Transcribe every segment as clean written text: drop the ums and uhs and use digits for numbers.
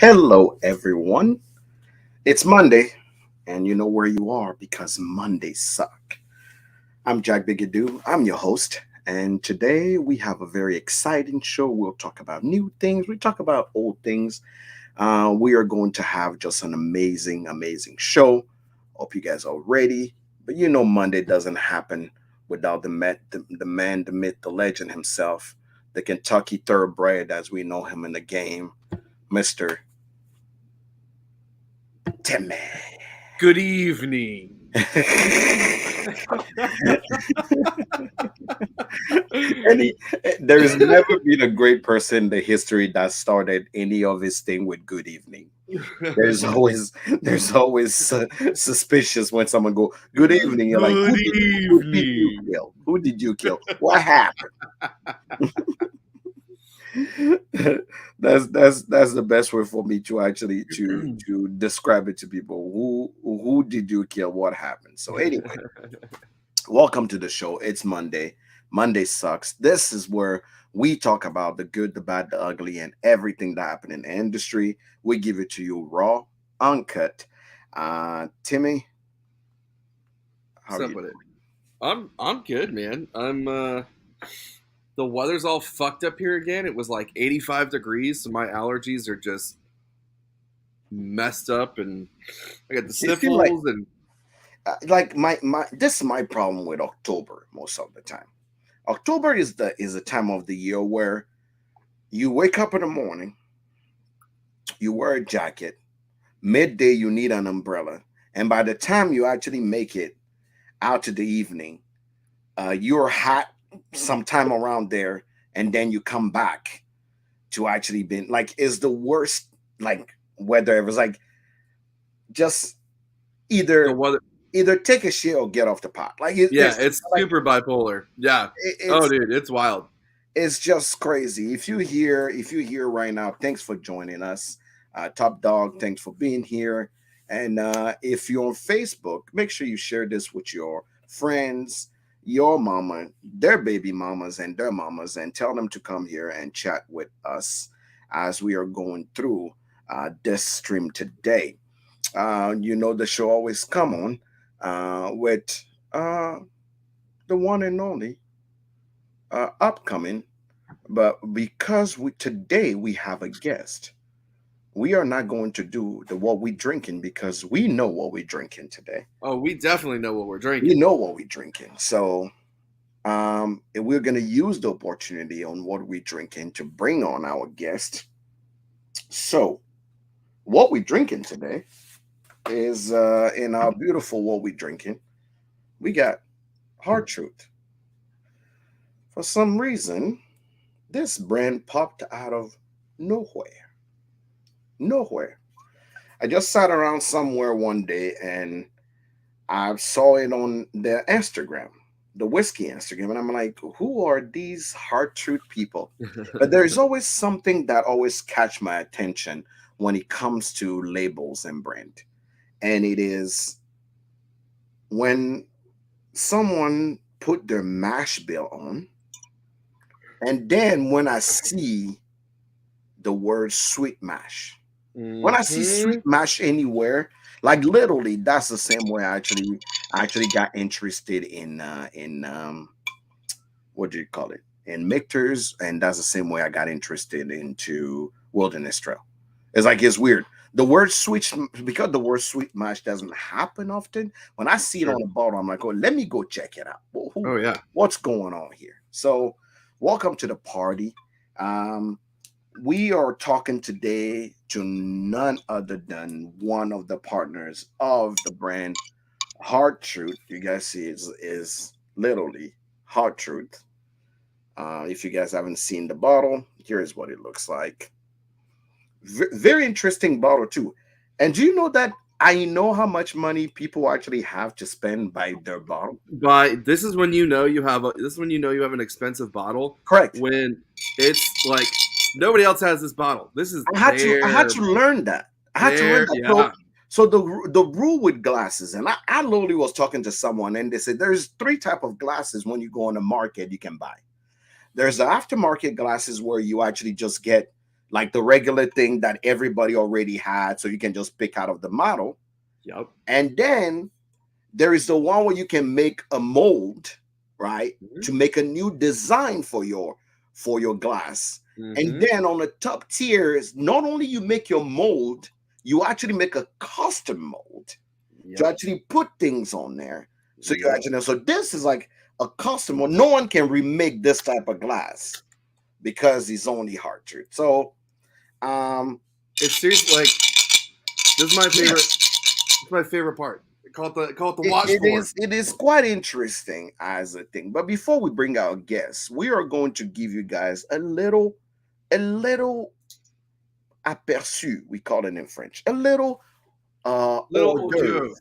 Hello, everyone. It's Monday, and you know where you are because Mondays suck. I'm Jack Bigadoo. I'm your host, and today we have a very exciting show. We'll talk about new things, we talk about old things. We are going to have just an amazing, amazing show. Hope you guys are ready. But you know, Monday doesn't happen without the man, the myth, the legend himself, the Kentucky Thoroughbred, as we know him in the game, Mister Timmy. Good evening. Any, there's never been a great person in the history that started any of his thing with "good evening." There's always there's always suspicious when someone go "good evening." You're like, Good who did you evening. kill? Who did you kill? What happened? That's the best way for me to actually to describe it to people. Who did you kill? What happened? So anyway, welcome to the show. It's Monday. Monday sucks. This is where we talk about the good, the bad, the ugly, and everything that happened in the industry. We give it to you raw, uncut. Timmy, how What's are up you with it? I'm good, man. I'm the weather's all fucked up here again. It was like 85 degrees, so my allergies are just messed up and I got the doing? It feel like sniffles and my this is my problem with October most of the time. October is the time of the year where you wake up in the morning, you wear a jacket, midday you need an umbrella, and by the time you actually make it out to the evening, you're hot sometime around there, and then you come back to actually be like is the worst like weather ever. It's like just the either weather. take a shit or get off the pot. Like Yeah, there's it's like super bipolar. Yeah. Oh, it's dude, it's wild. just crazy. If you hear right now, thanks for joining us. Top Dog, thanks for being here. And if you're on Facebook, make sure you share this with your friends, your mama, their baby mamas, and their mamas, and tell them to come here and chat with us as we are going through this stream today. You know the show always come on with uh, the one and only upcoming. But because today we have a guest, we are not going to do the what we drinking because we know what we're drinking today. Oh, we definitely know what we're We drinking. know what we're drinking. So and we're gonna use the opportunity on what we're drinking to bring on our guest. So what we're drinking today is in our beautiful what we're drinking, we got Hard Truth. For some reason, this brand popped out of nowhere. Nowhere. I just sat around somewhere one day and I saw it on the Instagram, the whiskey Instagram, and I'm like, who are these hard truth people? But there's always something that always catch my attention when it comes to labels and brand. And it is when someone put their mash bill on, and then when I see the word sweet mash. When I see Hmm. sweet mash anywhere, like literally, that's the same way I actually got interested in what do you call it, in mixers, and that's the same way I got interested into wilderness trail. It's like it's weird. The word sweet because the word sweet mash doesn't happen often. When I see it Sure. on the bottle, I'm like, oh, let me go check it out. Oh yeah. What's going on here? So, welcome to the party. Um, we are talking today to none other than one of the partners of the brand Hard Truth. You guys see is literally Hard Truth. If you guys haven't seen the bottle, here's what it looks like. Very interesting bottle too. And do you know that I know how much money people actually have to spend by their bottle? But this is when this is when you know you have an expensive bottle Correct. when it's like nobody else has this bottle. This is I had to learn that. I had to learn their that. yeah. So the rule with glasses, and I literally was talking to someone, and they said there's three type of glasses when you go on the market you can buy. There's the aftermarket glasses where you actually just get like the regular thing that everybody already had, so you can just pick out of the model. Yep. And then there is the one where you can make a mold, right, to make a new design for your glass. And then on the top tier is not only you make your mold, you actually make a custom mold to actually put things on there. So you actually know. So this is like a custom one. No one can remake this type of glass because it's only Hard Truth. So it's seriously like this is my favorite. It's my favorite part. Call it the washboard. It is quite interesting as a thing. But before we bring our guests, we are going to give you guys a little aperçu. We call it in French. A little little hors hors d'oeuvre. d'oeuvre.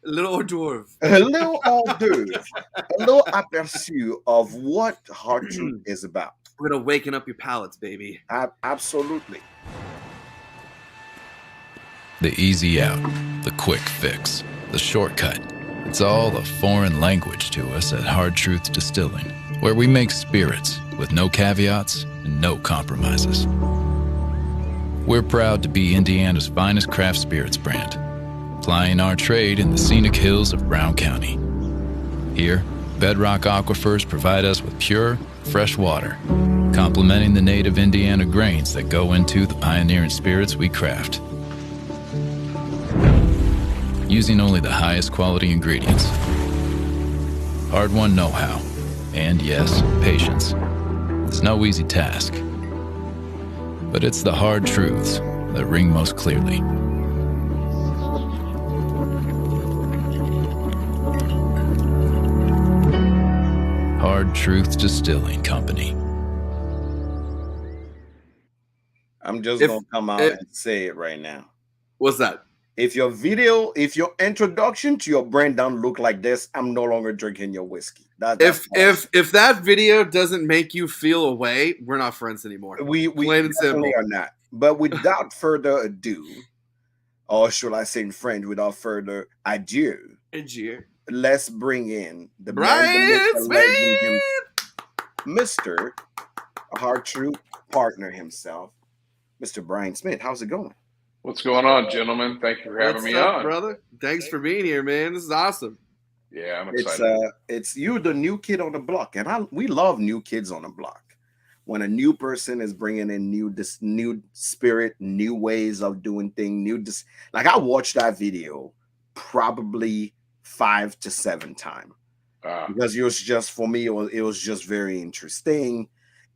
A little hors d'oeuvre. A little hors d'oeuvre. A little aperçu of what Hard Truth is about. We're gonna waken up your palates, baby. Absolutely. The easy out, the quick fix, the shortcut. It's all a foreign language to us at Hard Truth Distilling, where we make spirits with no caveats and no compromises. We're proud to be Indiana's finest craft spirits brand, plying our trade in the scenic hills of Brown County. Here, bedrock aquifers provide us with pure, fresh water, complementing the native Indiana grains that go into the pioneering spirits we craft. Using only the highest quality ingredients. Hard-won know-how, and yes, patience. It's no easy task. But it's the hard truths that ring most clearly. Hard Truth Distilling Company. I'm just going to come out and say it right now. What's that? If your introduction to your brand don't look like this, I'm no longer drinking your whiskey. If that video doesn't make you feel away, we're not friends anymore. We plain and simple are not. But without further ado, or should I say in French, without further adieu, let's bring in the Brian Smith, Mr. Hard Truth partner himself, Mr. Brian Smith. How's it going? What's going on, gentlemen? Thank you for having me on, brother. Thanks for being here, man. This is awesome. Yeah, I'm excited. It's you, the new kid on the block, and we love new kids on the block. When a new person is bringing in new spirit, new ways of doing things, like I watched that video probably 5 to 7 times because it was just, for me, it was just very interesting.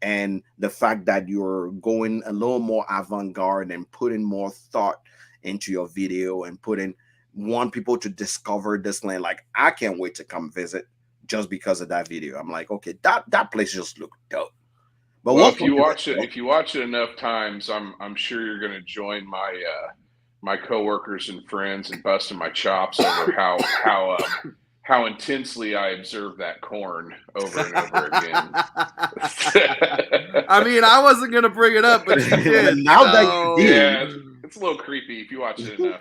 And the fact that you're going a little more avant-garde and putting more thought into your video and want people to discover this land. Like, I can't wait to come visit just because of that video. I'm like, okay, that place just looked dope. But well, if you watch it enough times, I'm sure you're going to join my my coworkers and friends and busting my chops over how intensely I observed that corn over and over again. I mean, I wasn't going to bring it up, but you did. Now that you did. Yeah, it's a little creepy if you watch it enough.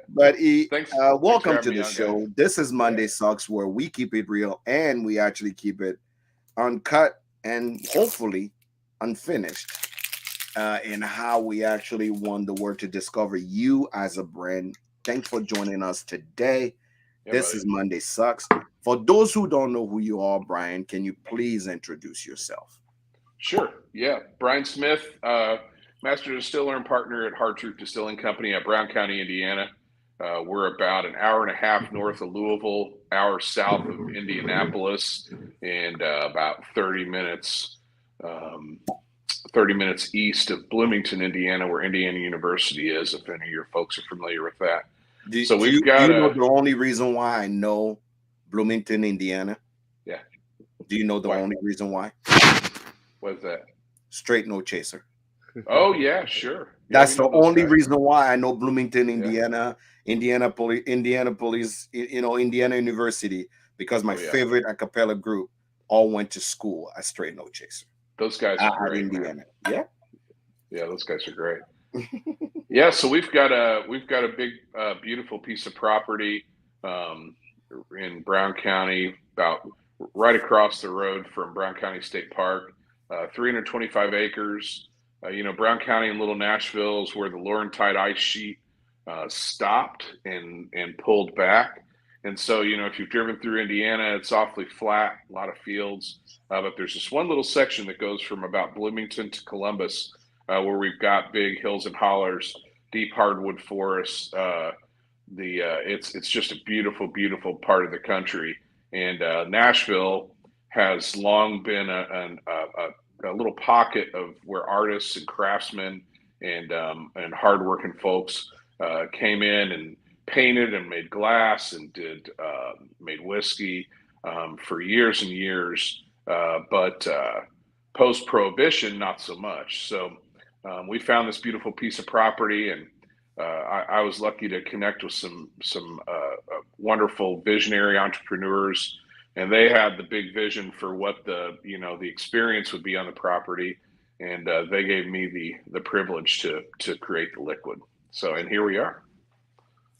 But welcome to the show. Guys. This is Monday Sucks, where we keep it real and we actually keep it uncut and hopefully unfinished in how we actually want the world to discover you as a brand. Thanks for joining us today. This is Monday Sucks. For those who don't know who you are, Brian, can you please introduce yourself? Sure. Yeah. Brian Smith, master distiller and partner at Hard Truth Distilling Company at Brown County, Indiana. We're about an hour and a half north of Louisville, hour south of Indianapolis, and about 30 minutes east of Bloomington, Indiana, where Indiana University is, if any of your folks are familiar with that. Do you know the only reason why I know Bloomington, Indiana? Yeah. Do you know the only reason why? What's that? Straight no chaser. Oh, yeah, sure. That's the only reason why I know Bloomington, Indiana, Indianapolis, Indiana University, because my favorite a cappella group all went to school at Straight No Chaser. Those guys are great, Indiana. Man. Yeah, those guys are great. Yeah, so we've got a big, beautiful piece of property in Brown County, about right across the road from Brown County State Park. 325 acres. Brown County and Little Nashville is where the Laurentide ice sheet stopped and pulled back. And so, if you've driven through Indiana, it's awfully flat, a lot of fields. But there's this one little section that goes from about Bloomington to Columbus, where we've got big hills and hollers, deep hardwood forests. It's just a beautiful, beautiful part of the country. And Nashville has long been a little pocket of where artists and craftsmen and hardworking folks came in and painted and made glass and made whiskey for years and years. But post-prohibition, not so much. So we found this beautiful piece of property, and I was lucky to connect with some wonderful visionary entrepreneurs, and they had the big vision for what the experience would be on the property, and they gave me the privilege to create the liquid. So, and here we are.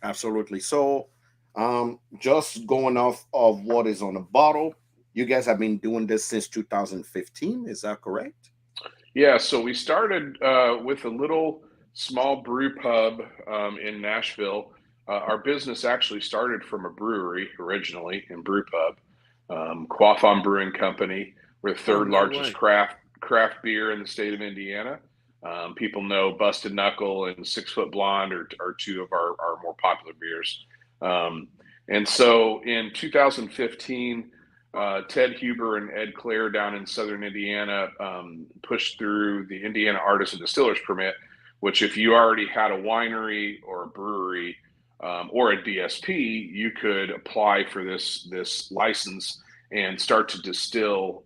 Absolutely. So, just going off of what is on the bottle, you guys have been doing this since 2015. Is that correct? Yeah. So we started with a little small brew pub in Nashville. Our business actually started from a brewery originally in brew pub, Quaffon Brewing Company. We're the third largest craft beer in the state of Indiana. People know Busted Knuckle and 6 Foot Blonde are two of our more popular beers. And so in 2015, Ted Huber and Ed Clare down in southern Indiana pushed through the Indiana Artisan Distillers Permit, which if you already had a winery or a brewery or a DSP, you could apply for this license and start to distill,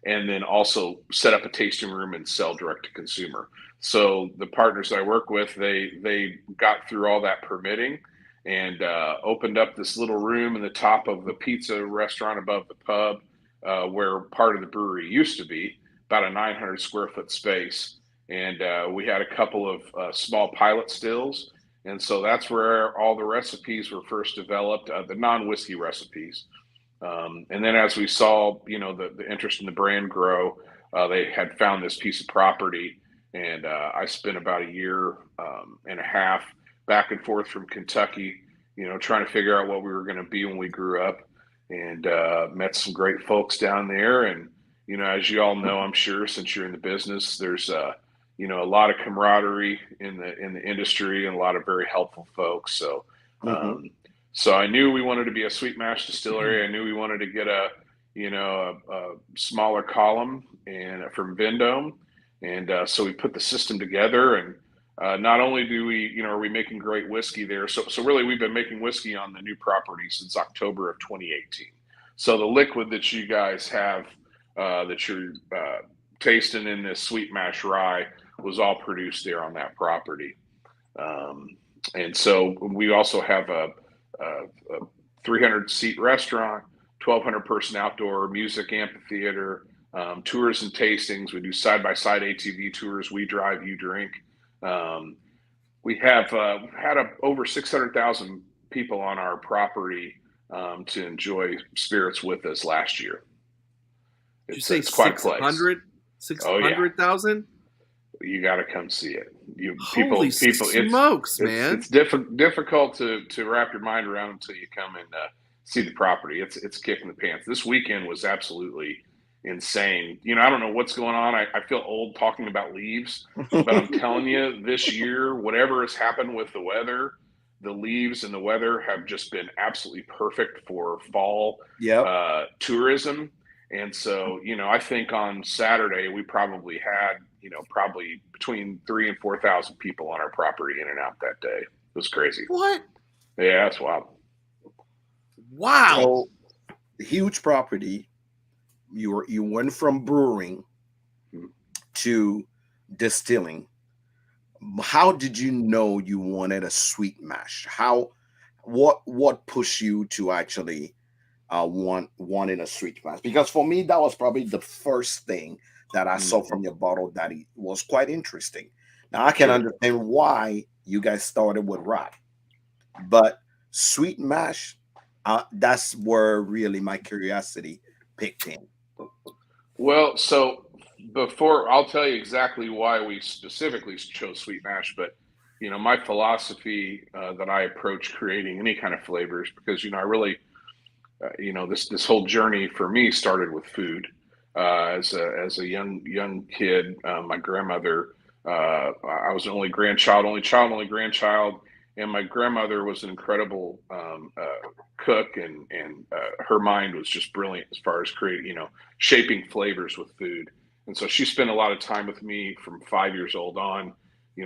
and then also set up a tasting room and sell direct to consumer. So the partners I work with, they got through all that permitting and opened up this little room in the top of the pizza restaurant above the pub, where part of the brewery used to be, about a 900 square foot space. And we had a couple of small pilot stills. And so that's where all the recipes were first developed, the non-whiskey recipes. And then as we saw, the interest in the brand grow, they had found this piece of property. And I spent about a year and a half back and forth from Kentucky, trying to figure out what we were going to be when we grew up, and met some great folks down there. And, as you all know, I'm sure, since you're in the business, there's a lot of camaraderie in the industry and a lot of very helpful folks. So, so I knew we wanted to be a sweet mash distillery. I knew we wanted to get a smaller column and from Vendome. And so we put the system together, and not only do we, are we making great whiskey there. So really we've been making whiskey on the new property since October of 2018. So the liquid that you guys have, that you're tasting in this sweet mash rye, was all produced there on that property. And so we also have a 300 seat restaurant, 1,200 person outdoor music amphitheater, tours and tastings. We do side-by-side ATV tours. We drive, you drink. We have had over 600,000 people on our property to enjoy spirits with us last year. Did you say 600,000? You got to come see it. Holy smokes, man! It's difficult to wrap your mind around until you come and see the property. It's kicking the pants. This weekend was absolutely insane. I don't know what's going on. I feel old talking about leaves, but I'm telling you, this year, whatever has happened with the weather, the leaves and the weather have just been absolutely perfect for fall tourism. And so, I think on Saturday we probably had, probably between 3,000 and 4,000 people on our property in and out that day. It was crazy. What? Yeah, that's wild. Wow. So, huge property. You went from brewing to distilling. How did you know you wanted a sweet mash? What pushed you to actually wanting a sweet mash? Because for me, that was probably the first thing that I saw from your bottle that it was quite interesting. Now I can understand why you guys started with rye, but sweet mash, that's where really my curiosity picked in. Well, so before I'll tell you exactly why we specifically chose sweet mash, but my philosophy that I approach creating any kind of flavors, because I really this whole journey for me started with food. As a young kid, my grandmother, I was the only grandchild, and my grandmother was an incredible cook, and her mind was just brilliant as far as creating, shaping flavors with food. And so she spent a lot of time with me from 5 years old on,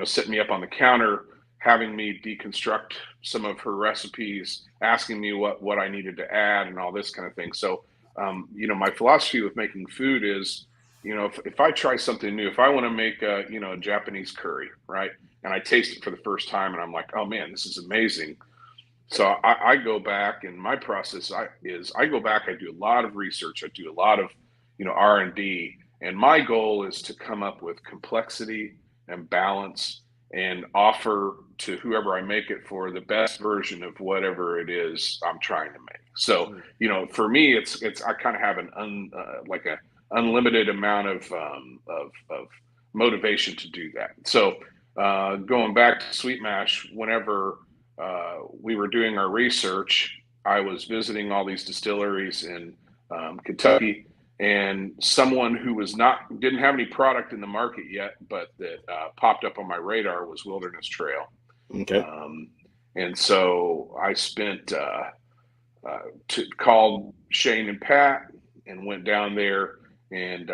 sitting me up on the counter, having me deconstruct some of her recipes, asking me what I needed to add and all this kind of thing. So, my philosophy with making food is, if I try something new, if I want to make a Japanese curry, right, and I taste it for the first time and I'm like, oh man, this is amazing. So I go back, and my process I go back, I do a lot of research, I do a lot of, R&D, and my goal is to come up with complexity and balance and offer to whoever I make it for the best version of whatever it is I'm trying to make. So, for me, it's I kind of have an unlimited amount of motivation to do that. So, going back to sweet mash, whenever we were doing our research, I was visiting all these distilleries in Kentucky, and someone who didn't have any product in the market yet, but that popped up on my radar was Wilderness Trail. Okay. And so I called Shane and Pat and went down there, and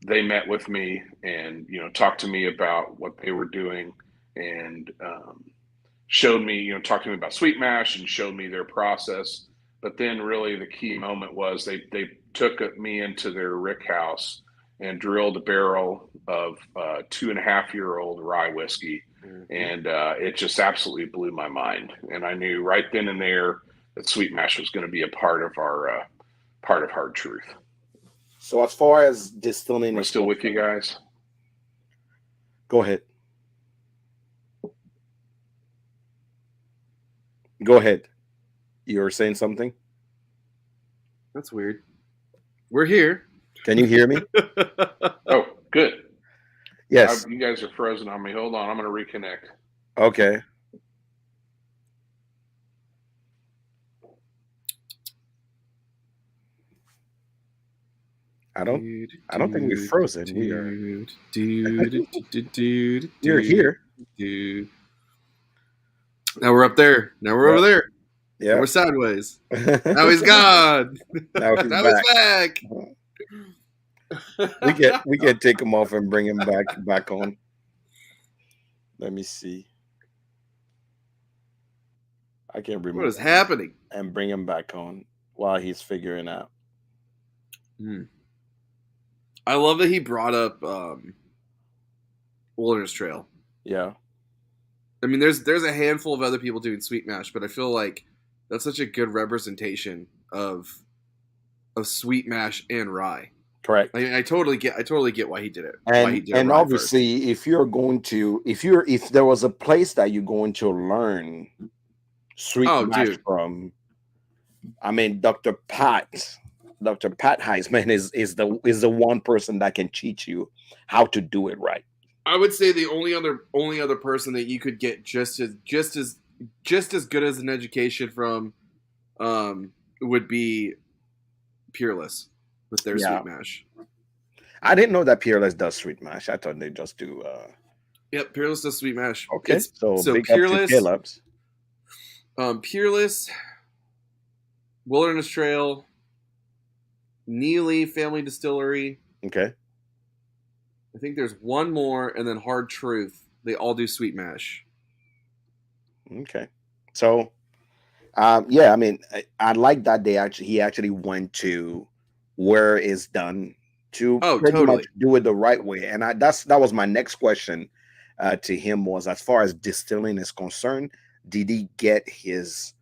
they met with me and talked to me about what they were doing, and showed me, talked to me about sweet mash and showed me their process. But then really the key moment was they took me into their rick house and drilled a barrel of 2.5-year-old rye whiskey. And it just absolutely blew my mind. And I knew right then and there that sweet mash was going to be a part of our part of Hard Truth. So as far as distilling, Am I still with you guys? Go ahead. Go ahead. You were saying something? That's weird. We're here. Can you hear me? Oh, good. Yes. You guys are frozen on me. Hold on. I'm going to reconnect. Okay. I don't think we're frozen. We are. You're here. Now we're up there. Now we're over there. Yeah. Now we're sideways. Now he's gone. Now he's back. we can take him off and bring him back on. Let me see. I can remove. What is happening? And bring him back on while he's figuring out. I love that he brought up Wilderness Trail. Yeah. I mean, there's a handful of other people doing sweet mash, but I feel like that's such a good representation of sweet mash and rye. Correct. I totally get why he did it. And obviously, if there was a place that you're going to learn sweet mash from, I mean, Dr. Pat Heisman is the one person that can teach you how to do it right. I would say the only other person that you could get just as good as an education from would be Peerless with their sweet mash. I didn't know that Peerless does sweet mash. I thought they just do Yep, Peerless does sweet mash. Okay. So big Peerless, up to Caleb's. Peerless, Wilderness Trail, Neely Family Distillery. Okay. I think there's one more, and then Hard Truth. They all do sweet mash. Okay. So, yeah, I mean, I like that he actually went to where it's done to pretty much do it the right way. And that was my next question to him was, as far as distilling is concerned, did he get his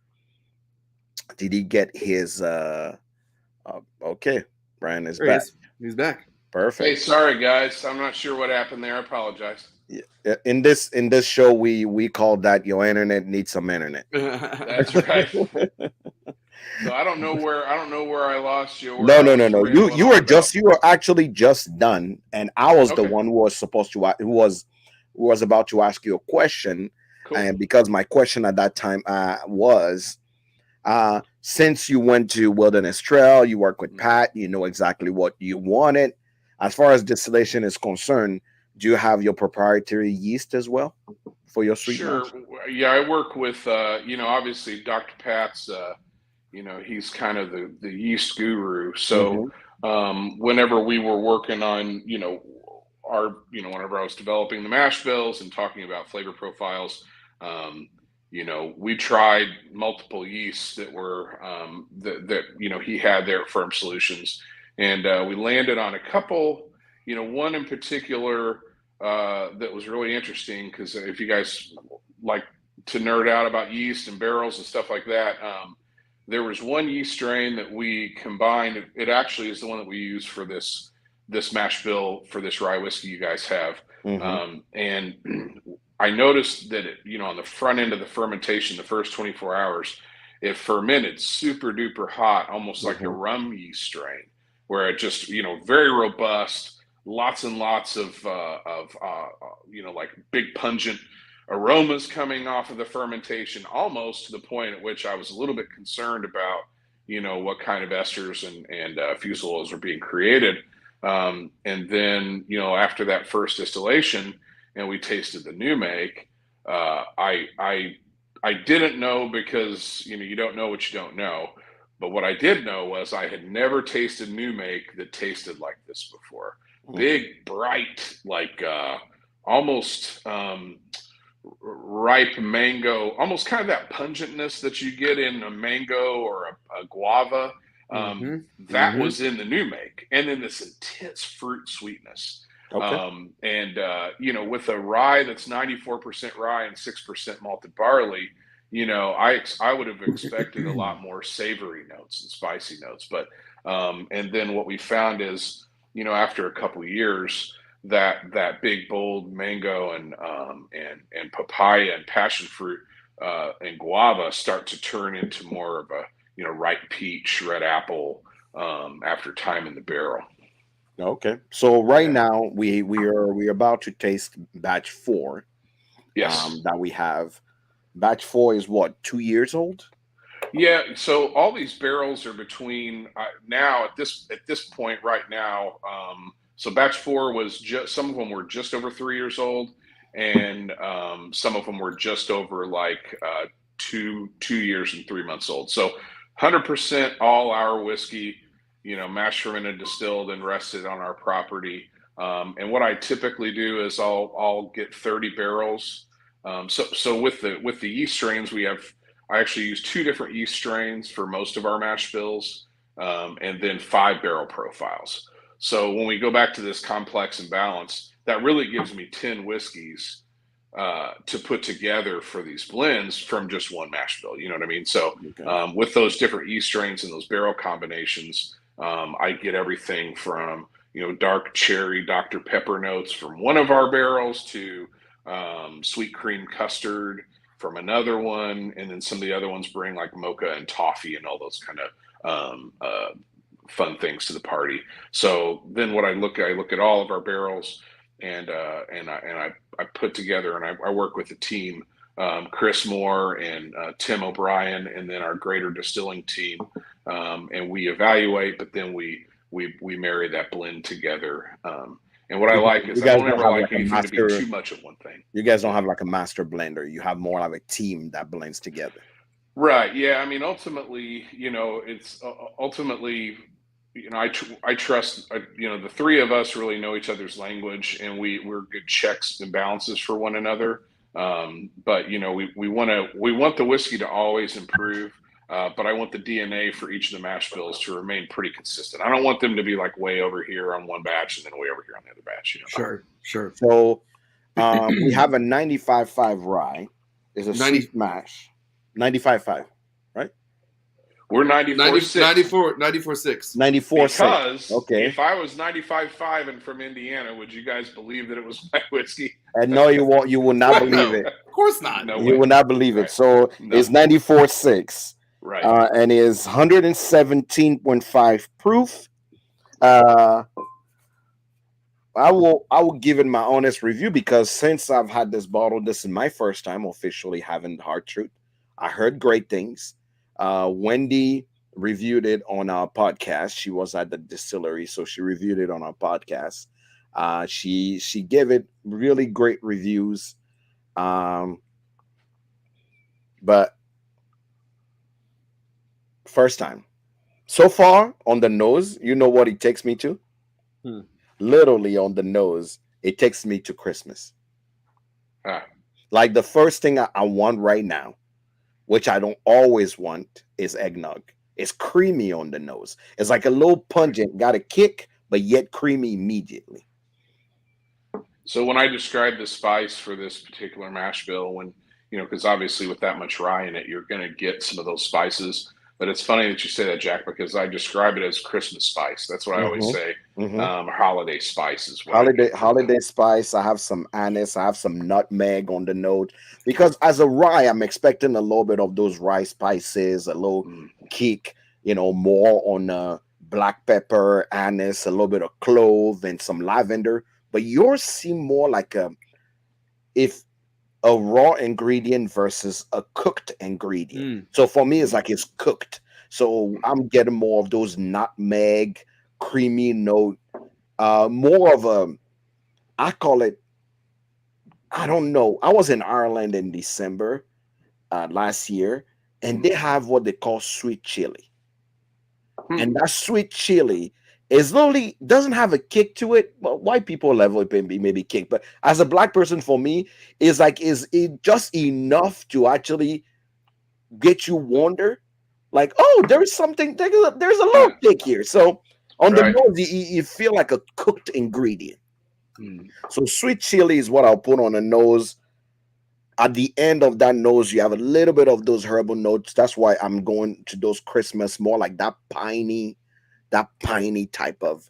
okay, Brian is back. He's back. Perfect. Hey, sorry guys, I'm not sure what happened there. I apologize. Yeah. In this show, we call that your internet needs some internet. That's right. So I don't know where I lost you. Or No, I no, was no, no. rambling You on were about. you were actually just done, and I was the Okay, one who was supposed to who was about to ask you a question, cool. and because my question at that time was, since you went to Wilderness Trail, you work with Mhm. Pat, you know exactly what you wanted. As far as distillation is concerned, do you have your proprietary yeast as well for your sweet Sure. mash? Yeah, I work with obviously Dr. Pat's. He's kind of the yeast guru. So Mm-hmm. whenever we were working on, whenever I was developing the mash bills and talking about flavor profiles, um, we tried multiple yeasts that were that he had there at Firm Solutions, and we landed on a couple. One in particular that was really interesting because if you guys like to nerd out about yeast and barrels and stuff like that. There was one yeast strain that we combined. It actually is the one that we use for this mash bill for this rye whiskey you guys have. Mm-hmm. And I noticed that on the front end of the fermentation, the first 24 hours, it fermented super duper hot, almost like a Mm-hmm. rum yeast strain, where it just very robust, lots and lots of like big pungent aromas coming off of the fermentation, almost to the point at which I was a little bit concerned about, what kind of esters and fusel oils were being created. And then, after that first distillation, and we tasted the new make, I didn't know because you don't know what you don't know. But what I did know was I had never tasted new make that tasted like this before. Mm-hmm. Big, bright, like almost ripe mango, almost kind of that pungentness that you get in a mango or a guava. Mm-hmm. That Mm-hmm. was in the new make, and then this intense fruit sweetness. Okay. And with a rye that's 94% rye and 6% malted barley, I would have expected a lot more savory notes and spicy notes. But and then what we found is, after a couple of years, that big bold mango and papaya and passion fruit and guava start to turn into more of a ripe peach, red apple after time in the barrel. Okay. So right Yeah. now we're about to taste batch four Yes. that we have. Batch four is what, 2 years old? Yeah. So all these barrels are between now at this point right now. So batch four was just, some of them were just over 3 years old, and some of them were just over like 2 years and 3 months old. So 100% all our whiskey, mash fermented, distilled, and rested on our property. And what I typically do is I'll get 30 barrels. So with the yeast strains I actually use two different yeast strains for most of our mash bills, and then 5 barrel profiles. So when we go back to this complex and balance, that really gives me 10 whiskeys to put together for these blends from just one mash bill. You know what I mean? So Okay. with those different yeast strains and those barrel combinations, I get everything from dark cherry Dr. Pepper notes from one of our barrels to sweet cream custard from another one, and then some of the other ones bring like mocha and toffee and all those kind of fun things to the party. So then what I look at all of our barrels, and I put together, and I work with the team, Chris Moore and Tim O'Brien, and then our greater distilling team, and we evaluate, but then we marry that blend together. And what I like You is I guys don't don't ever have like like a anything to be master. too much of one thing. You guys don't Yeah. have like a master blender. You have more like a team that blends together. Right. Yeah. I mean, ultimately, it's ultimately, I trust, the three of us really know each other's language, and we're good checks and balances for one another. But we want the whiskey to always improve. But I want the DNA for each of the mash bills to remain pretty consistent. I don't want them to be like way over here on one batch and then way over here on the other batch. Sure. So we have a 95.5 rye. Is a 90, sweet mash. 95.5, right? We're 94.6. 94.6. 94.6. Because Okay. if I was 95.5 and from Indiana, would you guys believe that it was my whiskey? And no, you won't. You will not believe No, it. of course not. No You way. will not believe it. Right. So No. it's 94.6. Right. And is 117.5 proof. Uh, I will give it my honest review because since I've had this bottle, this is my first time officially having Hard Truth. I heard great things. Wendy reviewed it on our podcast. She was at the distillery, so she reviewed it on our podcast. She gave it really great reviews. Um, but first time. So far on the nose, you know what it takes me to? Hmm. Literally on the nose, it takes me to Christmas. Ah, Like the first thing I want right now, which I don't always want, is eggnog. It's creamy on the nose. It's like a little pungent, got a kick, but yet creamy immediately. so when I describe the spice for this particular mash bill, when because obviously with that much rye in it, you're going to get some of those spices. But it's funny that you say that, Jack, because I describe it as Christmas spice. That's what I always Mm-hmm. say. Mm-hmm. Holiday spice is what I Holiday get from them. holiday spice. I have some anise. I have some nutmeg on the note because as a rye, I'm expecting a little bit of those rye spices, a little Mm, kick. More on black pepper, anise, a little bit of clove, and some lavender. But yours seem more like if a raw ingredient versus a cooked ingredient. Mm. So for me, it's mm, like it's cooked. So I'm getting more of those nutmeg, creamy note, more of a, I call it, I don't know. I was in Ireland in December last year, and they have what they call sweet chili. mm. And that sweet chili is literally doesn't have a kick to it. Well, white people level it maybe kick, but as a black person, for me, is it just enough to actually get you wonder, like, oh, there's something, there's a little Huh, kick here. So on the right. nose, you feel like a cooked ingredient. Mm. So sweet chili is what I'll put on the nose. At the end of that nose, you have a little bit of those herbal notes. That's why I'm going to those Christmas, more like that piney type of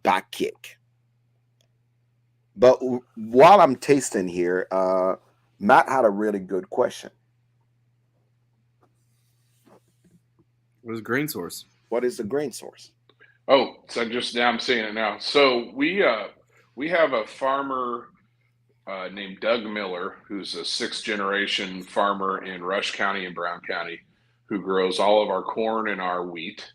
back kick. But while I'm tasting here, Matt had a really good question. What is grain source? What is the grain source? Oh, so now I'm seeing it now. So we have a farmer named Doug Miller, who's a sixth generation farmer in Rush County and Brown County, who grows all of our corn and our wheat.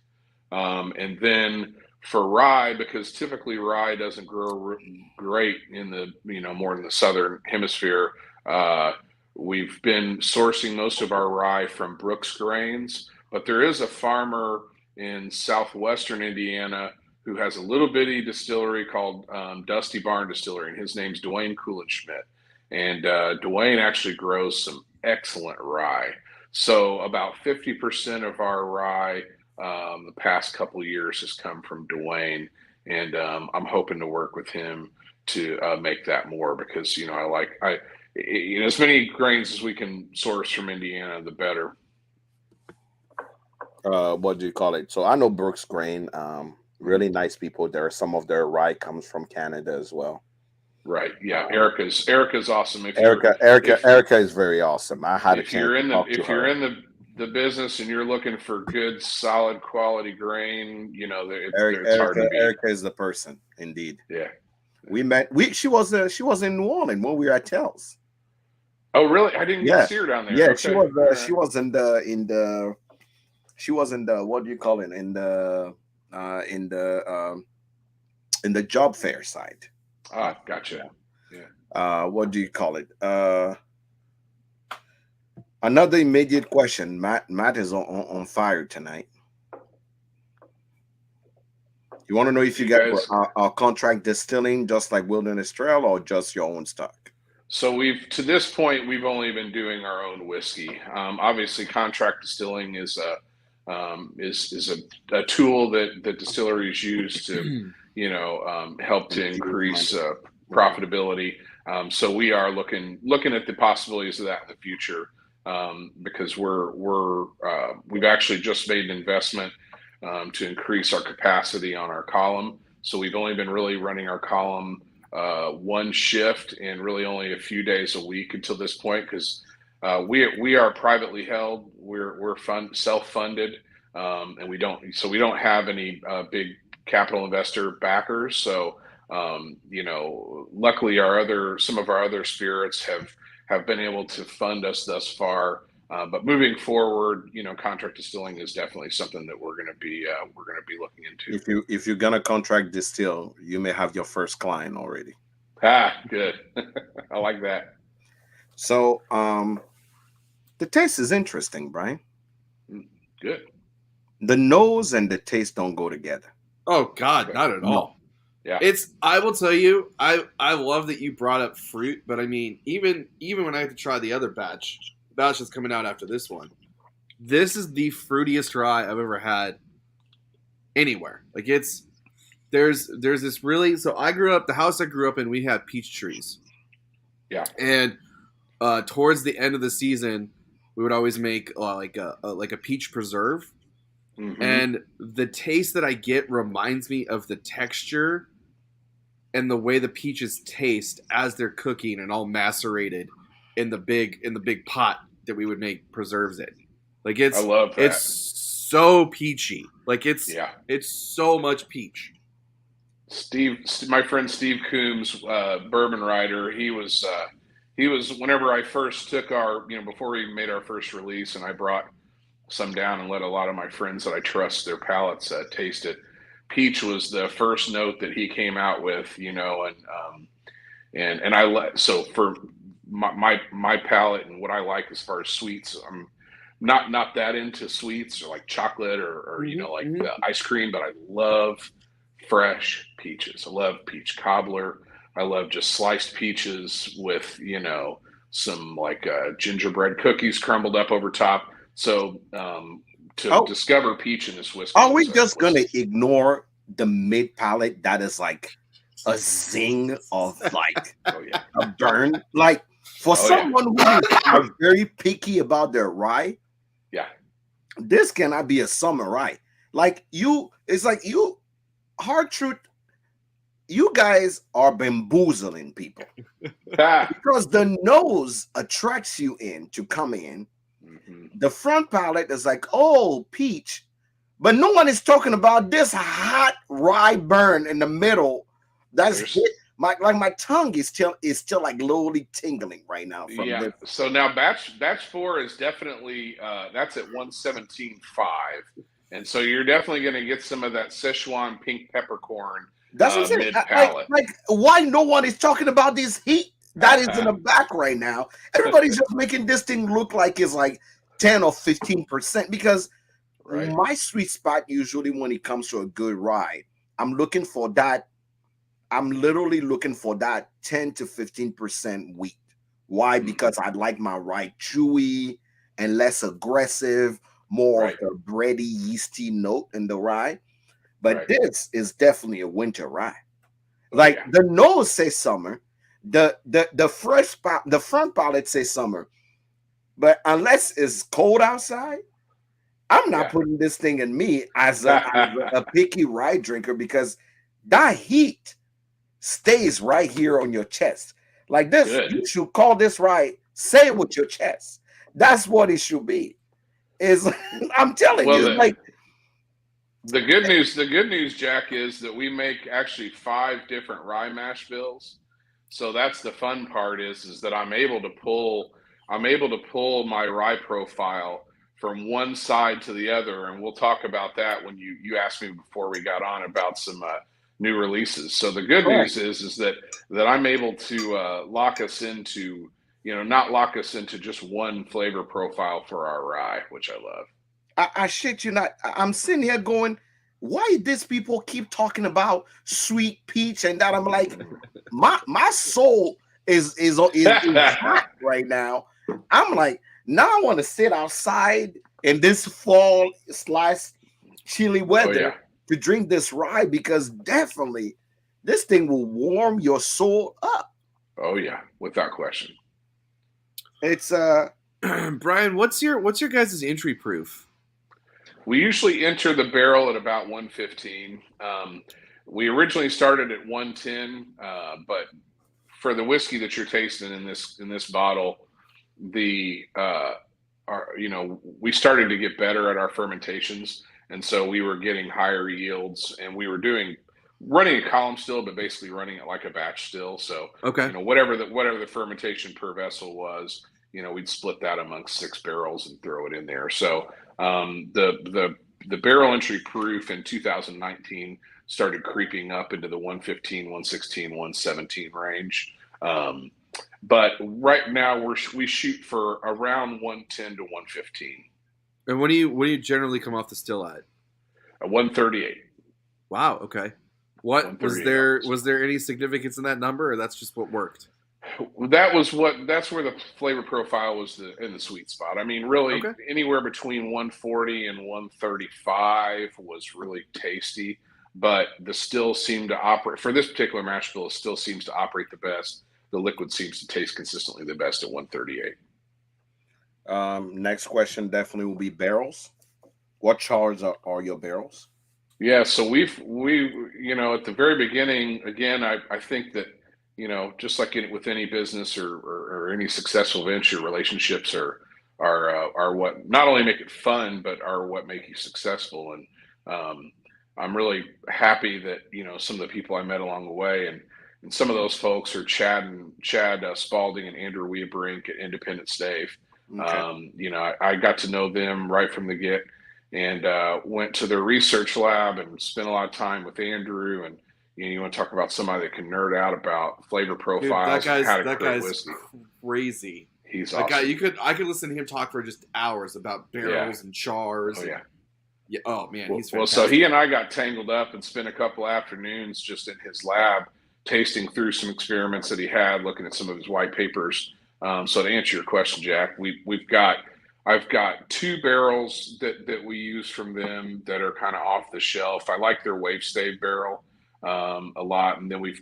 And then for rye, because typically rye doesn't grow great in the more in the southern hemisphere, uh, we've been sourcing most of our rye from Brooks Grains. But there is a farmer in southwestern Indiana who has a little bitty distillery called Dusty Barn Distillery, and his name's Dwayne Kuhlenschmidt. And Dwayne actually grows some excellent rye. So about 50% of our rye the past couple of years has come from Dwayne, and I'm hoping to work with him to make that more because as many grains as we can source from Indiana, the better. What do you call it? So I know Brooks Grain, really nice people there. Some of their rye comes from Canada as well. Right? Yeah, Um, Erica's awesome. Erica is very awesome. I had a If chance you're to in the talk to if you're her. in the business and you're looking for good, solid quality grain, it's hard to beat. Erica is the person, indeed. Yeah. We met. She was in New Orleans when we were at Tells. Oh, really? I didn't get to Yeah, see her down there. yeah. She Okay. was. All She right. was in the what do you call it, in the job fair side. Ah, gotcha. Yeah. What do you call it? Another immediate question. Matt is on fire tonight. You want to know if you You guys guys. are contract distilling just like Wilderness Trail or just your own stock? So to this point, we've only been doing our own whiskey. Obviously, contract distilling is a tool that distilleries use to, help to Improve increase money. profitability. So we are looking at the possibilities of that in the future because we've actually just made an investment to increase our capacity on our column. So we've only been really running our column one shift and really only a few days a week until this point because We are privately held. We're self-funded, and we don't have any big capital investor backers. So luckily some of our other spirits have been able to fund us thus far. But moving forward, contract distilling is definitely something that we're going to be looking into. If you're gonna contract distill, you may have your first client already. Good. I like that. So the taste is interesting, Brian. Good. The nose and the taste don't go together. Oh God, not at all. Yeah. I will tell you, I love that you brought up fruit, but I mean, even when I had to try the other batch that's coming out after this one, this is the fruitiest rye I've ever had anywhere. Like there's this really, so the house I grew up in, we had peach trees. Yeah. And towards the end of the season, we would always make like a peach preserve. Mm-hmm. And the taste that I get reminds me of the texture and the way the peaches taste as they're cooking and all macerated in the big pot that we would make preserves in. Like I love that. It's so peachy. Like it's so much peach. My friend Steve Coombs, bourbon writer, he was whenever I first took before we made our first release, and I brought some down and let a lot of my friends that I trust their palates taste it. Peach was the first note that he came out with, so for my palate and what I like as far as sweets, I'm not that into sweets or like chocolate or the ice cream, but I love fresh peaches. I love peach cobbler. I love just sliced peaches with some like gingerbread cookies crumbled up over top. So to discover peach in this whiskey, are we just gonna ignore the mid palate that is like a zing of like a burn? Like for someone who is very picky about their rye, this cannot be a summer rye. Like it's like Hard Truth, you guys are bamboozling people because the nose attracts you in to come in. Mm-hmm. The front palate is like, oh, peach, but no one is talking about this hot rye burn in the middle. That's my tongue is still like lowly tingling right now. From this. So now batch 4 is definitely that's at 117.5, and so you're definitely going to get some of that Szechuan pink peppercorn. That's what I'm saying. Like why no one is talking about this heat that is in the back right now? Everybody's just making this thing look like it's like 10 or 15% because my sweet spot usually when it comes to a good rye, I'm looking for that. I'm literally looking for that 10 to 15% wheat. Why? Because I like my rye chewy and less aggressive, more of the bready, yeasty note in the rye. But this is definitely a winter rye. Like the nose says summer, the front palate says summer. But unless it's cold outside, I'm not putting this thing in me as a picky rye drinker because that heat stays right here on your chest. Like this, you should call this rye, say it with your chest. That's what it should be. I'm telling you, like the good news, Jack, is that we make actually 5 different rye mash bills. So that's the fun part is that I'm able to pull my rye profile from one side to the other, and we'll talk about that when you asked me before we got on about some new releases. So the good news is that I'm able to lock us into, not lock us into just one flavor profile for our rye, which I love. I shit you not. I'm sitting here going, why these people keep talking about sweet peach and that? I'm like, my soul is hot right now. I'm like, now I want to sit outside in this fall / chilly weather to drink this rye because definitely this thing will warm your soul up. Oh yeah, without question. It's Brian, what's your guys' entry proof? We usually enter the barrel at about 115. We originally started at 110, but for the whiskey that you're tasting in this bottle, we started to get better at our fermentations, and so we were getting higher yields, and we were running a column still, but basically running it like a batch still. So Okay. whatever the fermentation per vessel was, we'd split that amongst 6 barrels and throw it in there. So the barrel entry proof in 2019 started creeping up into the 115, 116, 117 range. But right now we shoot for around 110 to 115. And what do you generally come off the still at? 138. Wow. Okay. What was 138 was there any significance in that number, or that's just what worked? That's where the flavor profile was in the sweet spot. I mean, really, Okay. anywhere between 140 and 135 was really tasty, but the still seemed to operate for this particular mash bill. It still seems to operate the best. The liquid seems to taste consistently the best at 138. Next question definitely will be barrels. What chars are your barrels? Yeah, so we at the very beginning, again, I think that just like with any business or any successful venture, relationships are what not only make it fun, but are what make you successful. And I'm really happy that some of the people I met along the way, and some of those folks are Chad Spalding and Andrew Weebrink at Independent Stave. Okay. I got to know them right from the get, and went to their research lab and spent a lot of time with Andrew. And you want to talk about somebody that can nerd out about flavor Dude, profiles and how to create guy's whiskey. crazy. He's That guy, awesome. I could listen to him talk for just hours about barrels and chars. Oh yeah. Yeah. Oh man, Well, he's so fantastic. he and I got tangled up and spent a couple afternoons just in his lab, tasting through some experiments that he had, looking at some of his white papers. So to answer your question, Jack, I've got 2 barrels that we use from them that are kind of off the shelf. I like their wave stave barrel a lot, and then we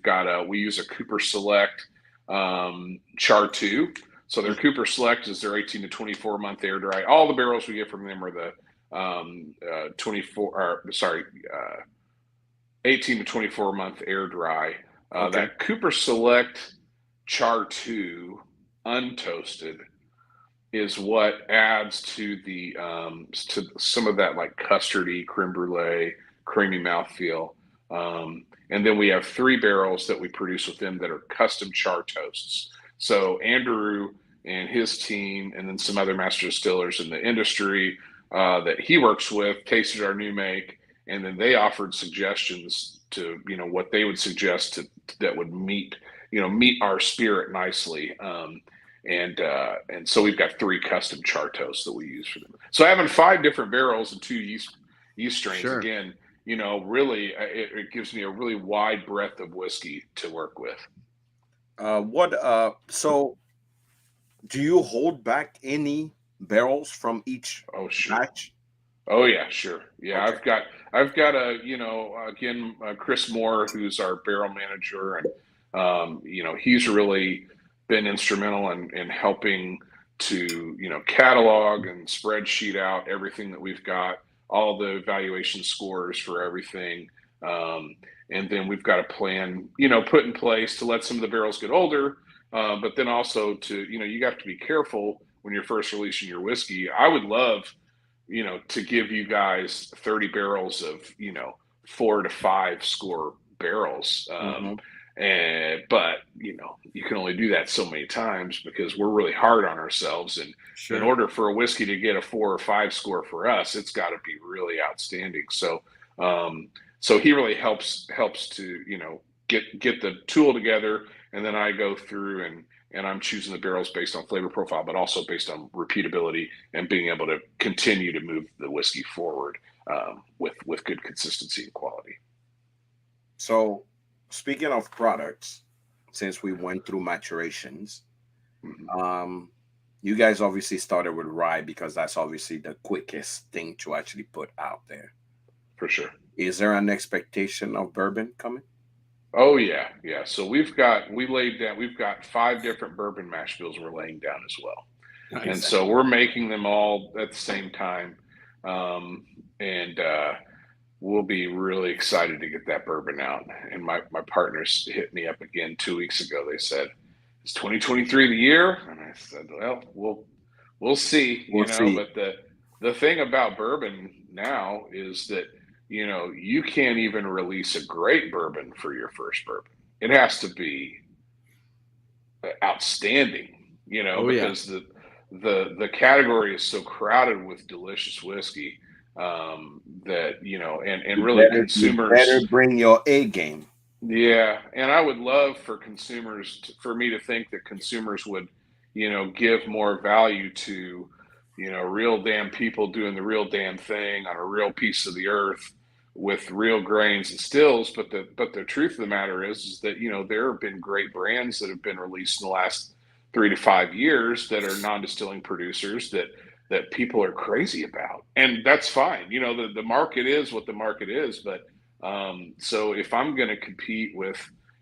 use a Cooper Select Char 2. So their Cooper Select is their 18 to 24 month air dry. All the barrels we get from them are the 18 to 24 month air dry. Okay. That Cooper Select Char 2 untoasted is what adds to the to some of that like custardy, creme brulee, creamy mouthfeel. And then we have 3 barrels that we produce with them that are custom char toasts. So Andrew and his team, and then some other master distillers in the industry that he works with, tasted our new make, and then they offered suggestions to what they would suggest that would meet our spirit nicely. And so we've got 3 custom char toasts that we use for them. So having 5 different barrels and 2 yeast strains, Sure. again, really it gives me a really wide breadth of whiskey to work with. So do you hold back any barrels from each Oh, sure. batch? Oh yeah, sure. Yeah, Okay. I've got Chris Moore, who's our barrel manager, and he's really been instrumental in helping to catalog and spreadsheet out everything that we've got, all the evaluation scores for everything, and then we've got a plan put in place to let some of the barrels get older, but then also to you have to be careful when you're first releasing your whiskey. I would love to give you guys 30 barrels of 4 to 5 score barrels. But you can only do that so many times because we're really hard on ourselves. And Sure. in order for a whiskey to get a 4 or 5 score for us, it's got to be really outstanding. So, so he really helps to get the tool together, and then I go through and I'm choosing the barrels based on flavor profile, but also based on repeatability and being able to continue to move the whiskey forward with good consistency and quality. So speaking of products, since we went through maturations, you guys obviously started with rye because that's obviously the quickest thing to actually put out there. For sure. Is there an expectation of bourbon coming? Oh yeah. So we've got 5 different bourbon mash bills we're laying down as well. Nice. And so we're making them all at the same time. And we'll be really excited to get that bourbon out. And my partners hit me up again 2 weeks ago. They said, is 2023 the year? And I said, well, we'll see, We'll see. but the thing about bourbon now is that, you can't even release a great bourbon for your first bourbon. It has to be outstanding, Oh, yeah. because the category is so crowded with delicious whiskey, that, and really You consumers better bring your A game. Yeah, and I would love for for me to think that consumers would, give more value to, real damn people doing the real damn thing on a real piece of the earth with real grains and stills. But the truth of the matter is that, there have been great brands that have been released in the last 3 to 5 years that are non-distilling producers that people are crazy about, and that's fine. The market is what the market is, but so if I'm going to compete with,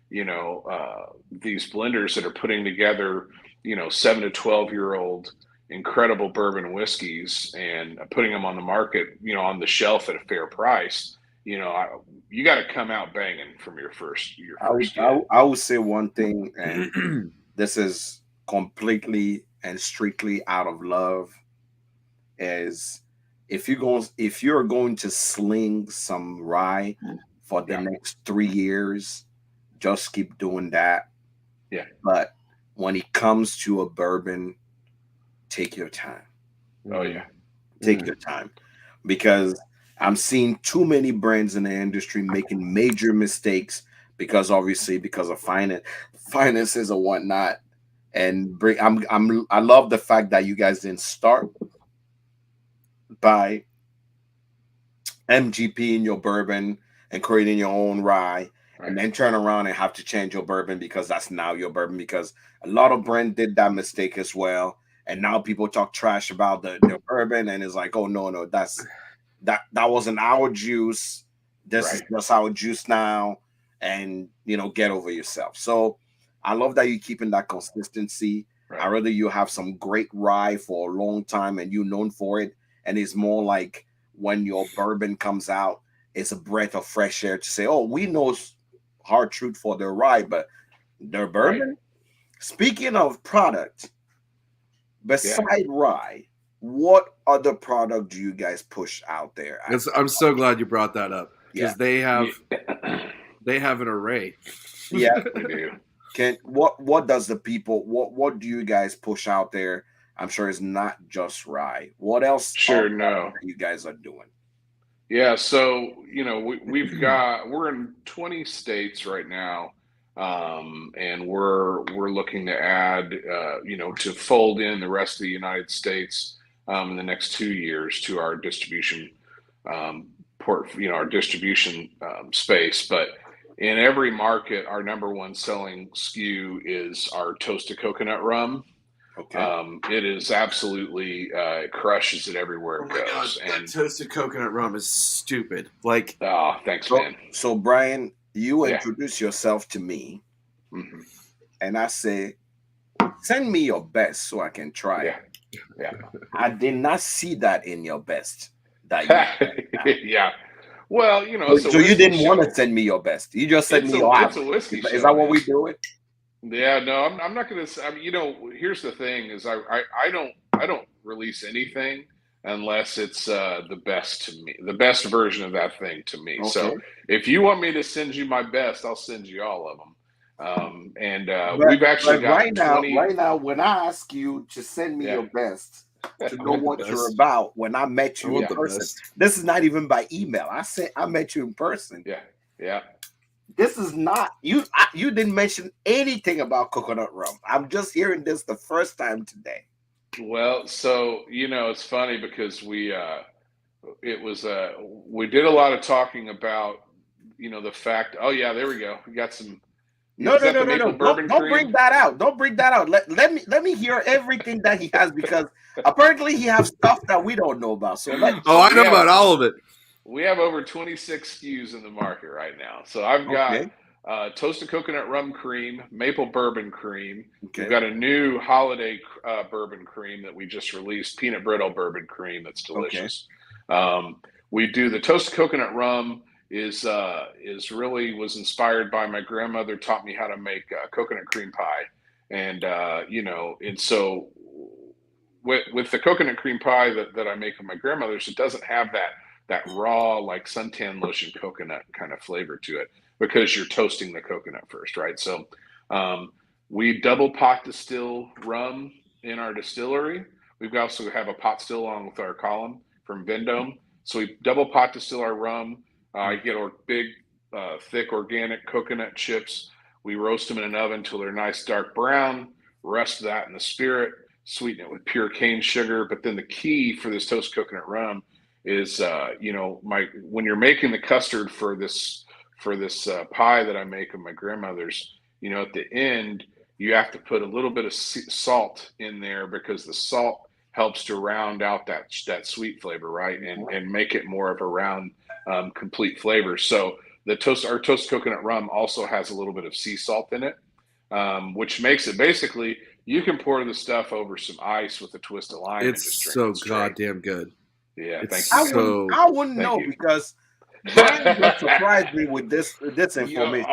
these blenders that are putting together, 7 to 12 year old incredible bourbon whiskeys and putting them on the market, on the shelf at a fair price, you got to come out banging from your first I would say one thing, and this is completely and strictly out of love, is if you're going to sling some rye for the next 3 years, just keep doing that. Yeah. But when it comes to a bourbon, take your time. Oh yeah. Take your time, because I'm seeing too many brands in the industry making major mistakes because of finances or whatnot. And I love the fact that you guys didn't start by MGP in your bourbon and creating your own rye, and then turn around and have to change your bourbon because that's now your bourbon. Because a lot of brands did that mistake as well, and now people talk trash about the bourbon, and it's like, oh no, that wasn't our juice. This is just our juice now, and get over yourself. So I love that you're keeping that consistency. I rather you have some great rye for a long time and you're known for it, and it's more like when your bourbon comes out, it's a breath of fresh air to say, oh, we know Hard Truth for their rye, but their bourbon. Right. Speaking of product, beside rye, what other product do you guys push out there? I'm so glad you brought that up, because they have an array. Yeah, they do. What does the people what do you guys push out there? I'm sure it's not just rye. What else? You guys are doing? Yeah, so we're in 20 states right now, and we're looking to add, to fold in the rest of the United States in the next 2 years to our distribution our distribution space. But in every market, our number one selling SKU is our toasted coconut rum. Okay. It is absolutely it crushes it everywhere it goes. God, and that toasted coconut rum is stupid. Like, oh, thanks, man. So Brian, you introduce yourself to me, and I say, send me your best so I can try it. Yeah. I did not see that in your best. Yeah. Well, so you didn't want to send me your best. You just sent me your average. It's a whiskey show. Is that what we do it? Yeah, no, I'm not going to. Here's the thing: is I don't release anything unless it's the best to me, the best version of that thing to me. Okay. So if you want me to send you my best, I'll send you all of them. We've actually got right now. When I ask you to send me your best, to know what you're about, when I met you in person, this is not even by email. I met you in person. Yeah. This is not you. You didn't mention anything about coconut rum. I'm just hearing this the first time today. Well, so it's funny because we did a lot of talking about the fact. Oh yeah, there we go. We got some. No. Don't bring that out. Don't bring that out. Let me hear everything that he has, because apparently he has stuff that we don't know about. So I know about all of it. We have over 26 SKUs in the market right now. So I've got toasted coconut rum cream, maple bourbon cream. Okay. We've got a new holiday bourbon cream that we just released, peanut brittle bourbon cream that's delicious. Okay. We do the toasted coconut rum was inspired by my grandmother taught me how to make coconut cream pie. And and so with the coconut cream pie that I make with my grandmother's, it doesn't have that raw, like suntan lotion coconut kind of flavor to it, because you're toasting the coconut first, right? So we double pot distill rum in our distillery. We've also have a pot still along with our column from Vendome. So we double pot distill our rum. I get our big, thick organic coconut chips. We roast them in an oven until they're nice dark brown. Rest that in the spirit. Sweeten it with pure cane sugar. But then the key for this toast coconut rum is, when you're making the custard for this pie that I make of my grandmother's, at the end you have to put a little bit of salt in there, because the salt helps to round out that sweet flavor, right, and make it more of a round, complete flavor. So our toast coconut rum also has a little bit of sea salt in it, which makes it basically, you can pour the stuff over some ice with a twist of lime and just It's drink so it straight. goddamn good. Yeah, It's thank you. I wouldn't Thank know you. because Brian just surprised me with this information.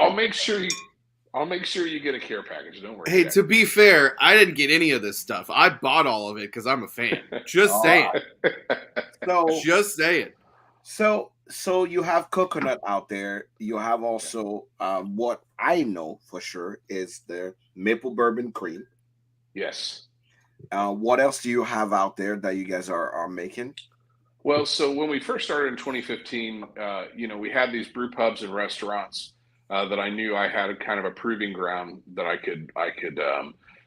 I'll make sure you get a care package. Don't worry. Hey, Jack. to be fair, I didn't get any of this stuff. I bought all of it because I'm a fan. Just saying. So Just saying. So you have coconut out there. You have also what I know for sure is the maple bourbon cream. Yes. What else do you have out there that you guys are making? Well, so when we first started in 2015, we had these brew pubs and restaurants that I knew I had a kind of a proving ground that I could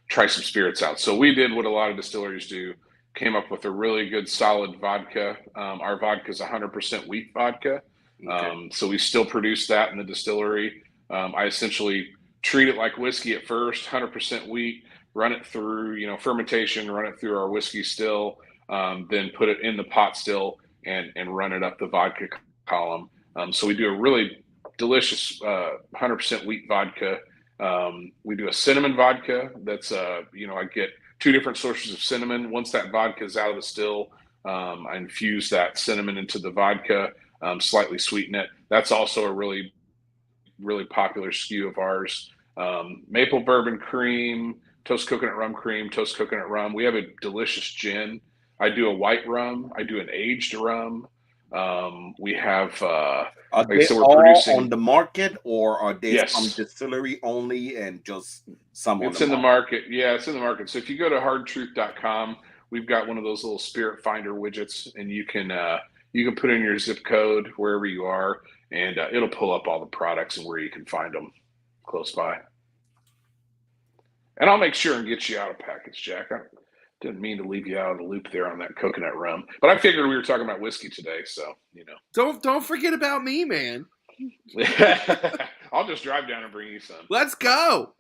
try some spirits out. So we did what a lot of distilleries do, came up with a really good solid vodka. Our vodka is 100% wheat vodka. Okay. So we still produce that in the distillery. I essentially treat it like whiskey at first, 100% wheat, run it through, fermentation, run it through our whiskey still, then put it in the pot still and run it up the vodka column. So we do a really delicious 100% wheat vodka. We do a cinnamon vodka. That's I get 2 different sources of cinnamon. Once that vodka is out of the still, I infuse that cinnamon into the vodka, slightly sweeten it. That's also a really, really popular SKU of ours. Maple bourbon cream, toast coconut rum cream, toast coconut rum. We have a delicious gin. I do a white rum. I do an aged rum. We have, Are like I they said, we're all producing. on the market, or are they Yes. some distillery only and just some on It's the in the market? market. Yeah, it's in the market. So if you go to hardtruth.com, we've got one of those little spirit finder widgets, and you can put in your zip code wherever you are, and it'll pull up all the products and where you can find them close by. And I'll make sure and get you out a package, Jack. I didn't mean to leave you out of the loop there on that coconut rum, but I figured we were talking about whiskey today, so Don't forget about me, man. I'll just drive down and bring you some. Let's go.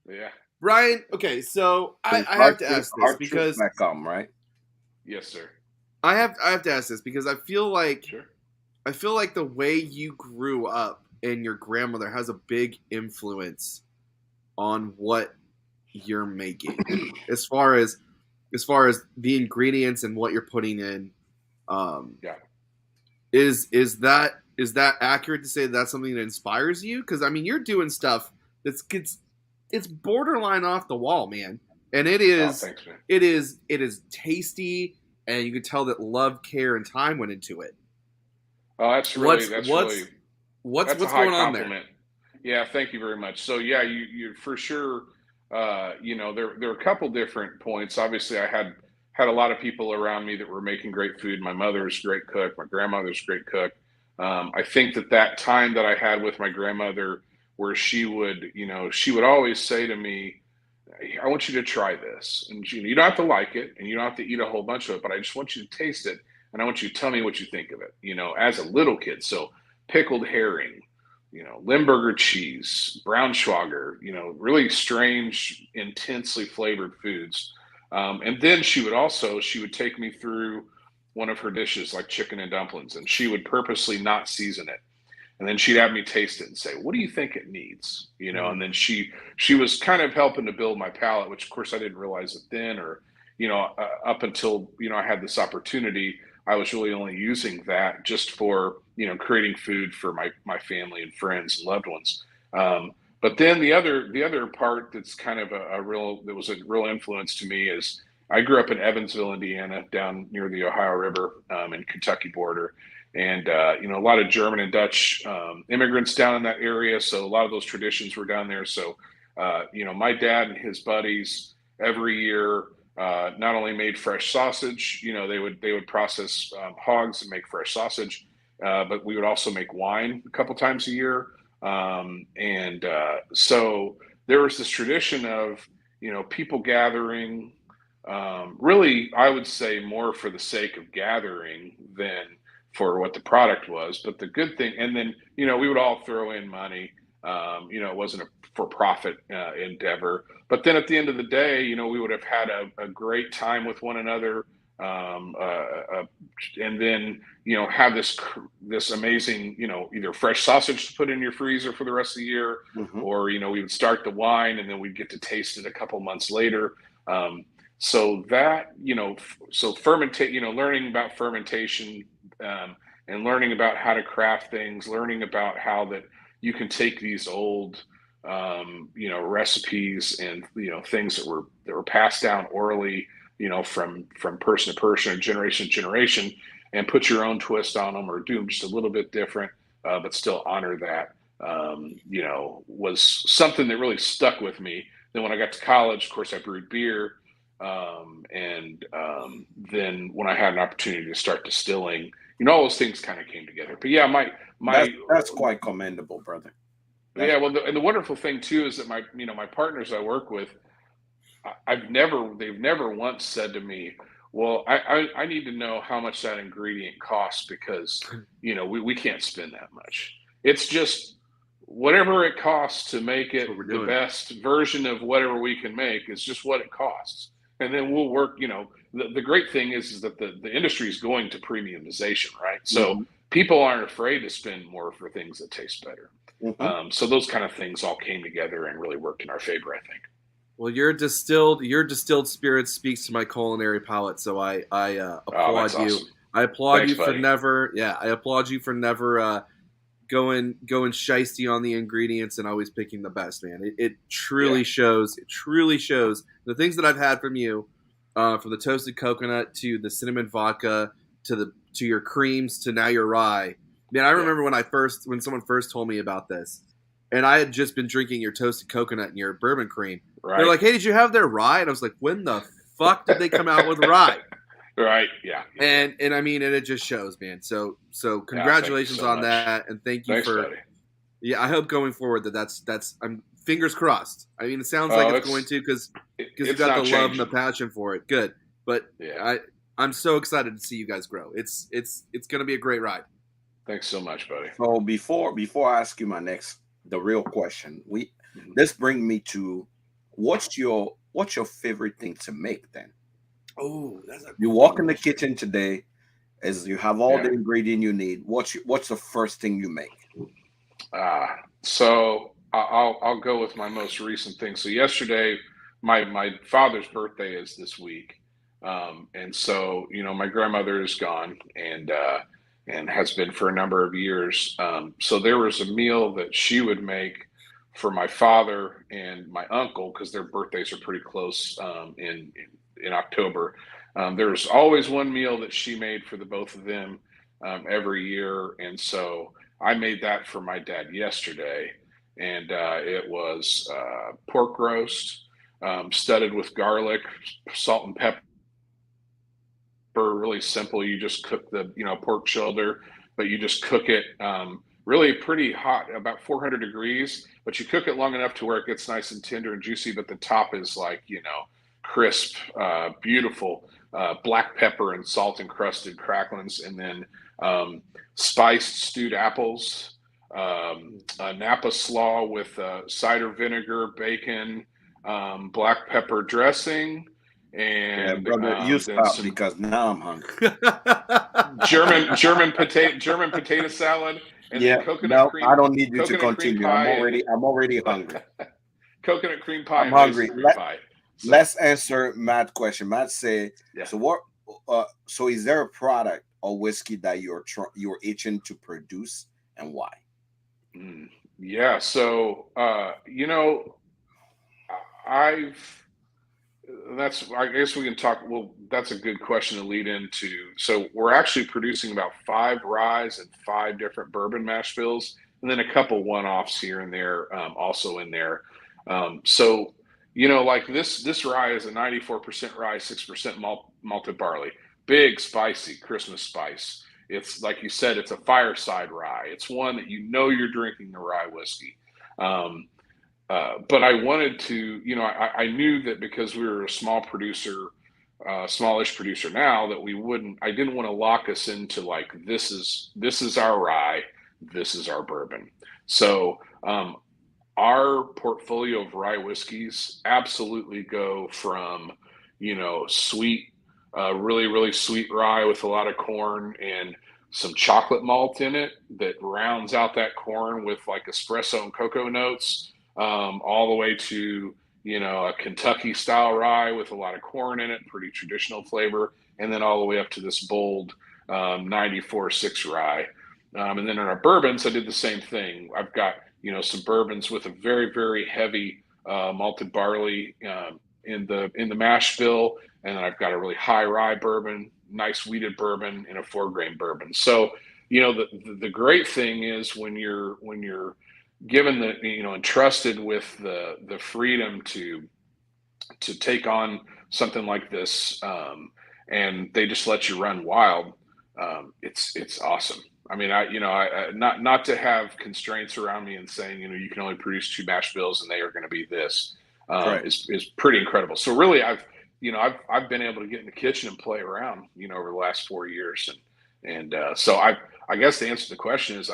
Yeah. Brian, okay, so I have to ask this because Hardtruth.com, right? Yes, sir. I have to ask this because I feel like Sure. the way you grew up and your grandmother has a big influence on what you're making as far as the ingredients and what you're putting in. Yeah. Is that accurate to say that's something that inspires you? Because I mean, you're doing stuff it's borderline off the wall, man, and it is. Oh, thanks, man. It is tasty, and you can tell that love, care, and time went into it. Oh, that's What's a high going on there? compliment. Yeah, thank you very much. So yeah, you for sure. There are a couple different points. Obviously, I had a lot of people around me that were making great food. My mother's a great cook. My grandmother's a great cook. I think that time that I had with my grandmother, where she would always say to me, I want you to try this. And you don't have to like it, and you don't have to eat a whole bunch of it, but I just want you to taste it, and I want you to tell me what you think of it, as a little kid. So pickled herring, Limburger cheese, Braunschweiger, really strange, intensely flavored foods. And then she would take me through one of her dishes like chicken and dumplings, and she would purposely not season it. And then she'd have me taste it and say, what do you think it needs? And then she was kind of helping to build my palate, which of course I didn't realize it then, or, up until, I had this opportunity, I was really only using that just for, creating food for my family and friends and loved ones. But then the other part that's kind of that was a real influence to me is I grew up in Evansville, Indiana, down near the Ohio River and Kentucky border, and a lot of German and Dutch immigrants down in that area. So a lot of those traditions were down there. So my dad and his buddies every year not only made fresh sausage, they would process hogs and make fresh sausage, but we would also make wine a couple times a year. So there was this tradition of people gathering, really, I would say more for the sake of gathering than for what the product was. But the good thing, and then we would all throw in money. It wasn't a for-profit endeavor. But then at the end of the day, we would have had a great time with one another, and then have this amazing either fresh sausage to put in your freezer for the rest of the year, or we would start the wine and then we'd get to taste it a couple months later. So that learning about fermentation and learning about how to craft things, learning about how that you can take these old recipes and things that were passed down orally, from person to person or generation to generation, and put your own twist on them or do them just a little bit different, but still honor that, was something that really stuck with me. Then when I got to college, of course, I brewed beer. Then when I had an opportunity to start distilling, all those things kind of came together. But yeah, that's quite commendable, brother. Yeah, well, and the wonderful thing too is that my partners I work with, they've never once said to me, well, I need to know how much that ingredient costs because, we can't spend that much. It's just whatever it costs to make it the best version of whatever we can make is just what it costs. And then we'll work, the great thing is that the industry is going to premiumization, right? So people aren't afraid to spend more for things that taste better. So those kind of things all came together and really worked in our favor, I think. Well, your distilled spirit speaks to my culinary palate, so I applaud you. Awesome. I applaud Thanks, you for buddy. I applaud you for never going shiesty on the ingredients and always picking the best, man. It truly shows. It truly shows. The things that I've had from you, from the toasted coconut to the cinnamon vodka to your creams to now your rye. Man, I remember when someone first told me about this, and I had just been drinking your toasted coconut and your bourbon cream. Right. They're like, "Hey, did you have their rye?" And I was like, "When the fuck did they come out with rye?" Right. Yeah. And I mean, and it just shows, man. So congratulations on that, and thank you. Thanks, buddy. Yeah, I hope going forward that's I'm fingers crossed. I mean, it sounds like it's going to because you've got the love and the passion for it. Good, but I'm so excited to see you guys grow. It's going to be a great ride. Thanks so much, buddy. So before I ask you the real question, this brings me to what's your favorite thing to make then? Oh, you walk in the kitchen today, as you have all the ingredient you need. What's the first thing you make? So I'll go with my most recent thing. So yesterday, my father's birthday is this week, and so my grandmother is gone and has been for a number of years. So there was a meal that she would make for my father and my uncle because their birthdays are pretty close in October. There's always one meal that she made for the both of them every year. And so I made that for my dad yesterday. And it was pork roast, studded with garlic, salt and pepper. Really simple. You just cook the pork shoulder, but you just cook it really pretty hot, about 400 degrees, but you cook it long enough to where it gets nice and tender and juicy, but the top is like crisp, beautiful, black pepper and salt encrusted cracklings, and then spiced stewed apples, Napa slaw with cider vinegar, bacon, black pepper dressing. And brother, you stop because now I'm hungry. German potato salad, and then coconut cream. I don't need you to continue. I'm already hungry. Coconut cream pie. I'm hungry. Pie. So, let's answer Matt's question. Matt said, "So what? So is there a product or whiskey that you're itching to produce, and why?" Yeah. So, I've I guess we can talk. Well, that's a good question to lead into. So we're actually producing about 5 ryes and 5 different bourbon mash bills, and then a couple one-offs here and there, also in there. So like this rye is a 94% rye, 6% malted barley, big spicy Christmas spice. It's like you said, it's a fireside rye. It's one that you're drinking the rye whiskey. Um, but I wanted to, I knew that because we were a small producer, smallish producer now, that I didn't want to lock us into like, this is our rye, this is our bourbon. So, our portfolio of rye whiskeys absolutely go from, sweet, really, really sweet rye with a lot of corn and some chocolate malt in it that rounds out that corn with like espresso and cocoa notes, all the way to, a Kentucky style rye with a lot of corn in it, pretty traditional flavor, and then all the way up to this bold 94.6 rye. And then in our bourbons, I did the same thing. I've got some bourbons with a very, very heavy malted barley in the mash bill, and then I've got a really high rye bourbon, nice wheated bourbon, and a 4-grain bourbon. So the great thing is when you're given the entrusted with the freedom to take on something like this, and they just let you run wild. It's awesome. I mean, not to have constraints around me and saying, you can only produce 2 mash bills and they are going to be this, Right. is pretty incredible. So really, I've been able to get in the kitchen and play around, over the last 4 years, and so I guess to answer the question is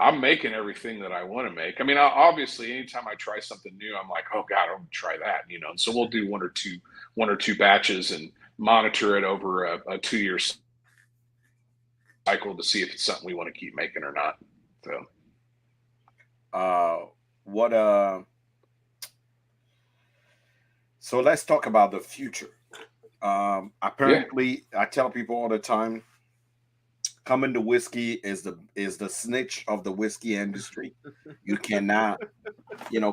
I'm making everything that I want to make. I mean, obviously, anytime I try something new, I'm like, oh God, I'm gonna try that, And so we'll do one or two batches and monitor it over a 2-year cycle to see if it's something we want to keep making or not. So, Uh, what So let's talk about the future. yeah, Apparently, I tell people all the time, coming to whiskey is the snitch of the whiskey industry. You cannot,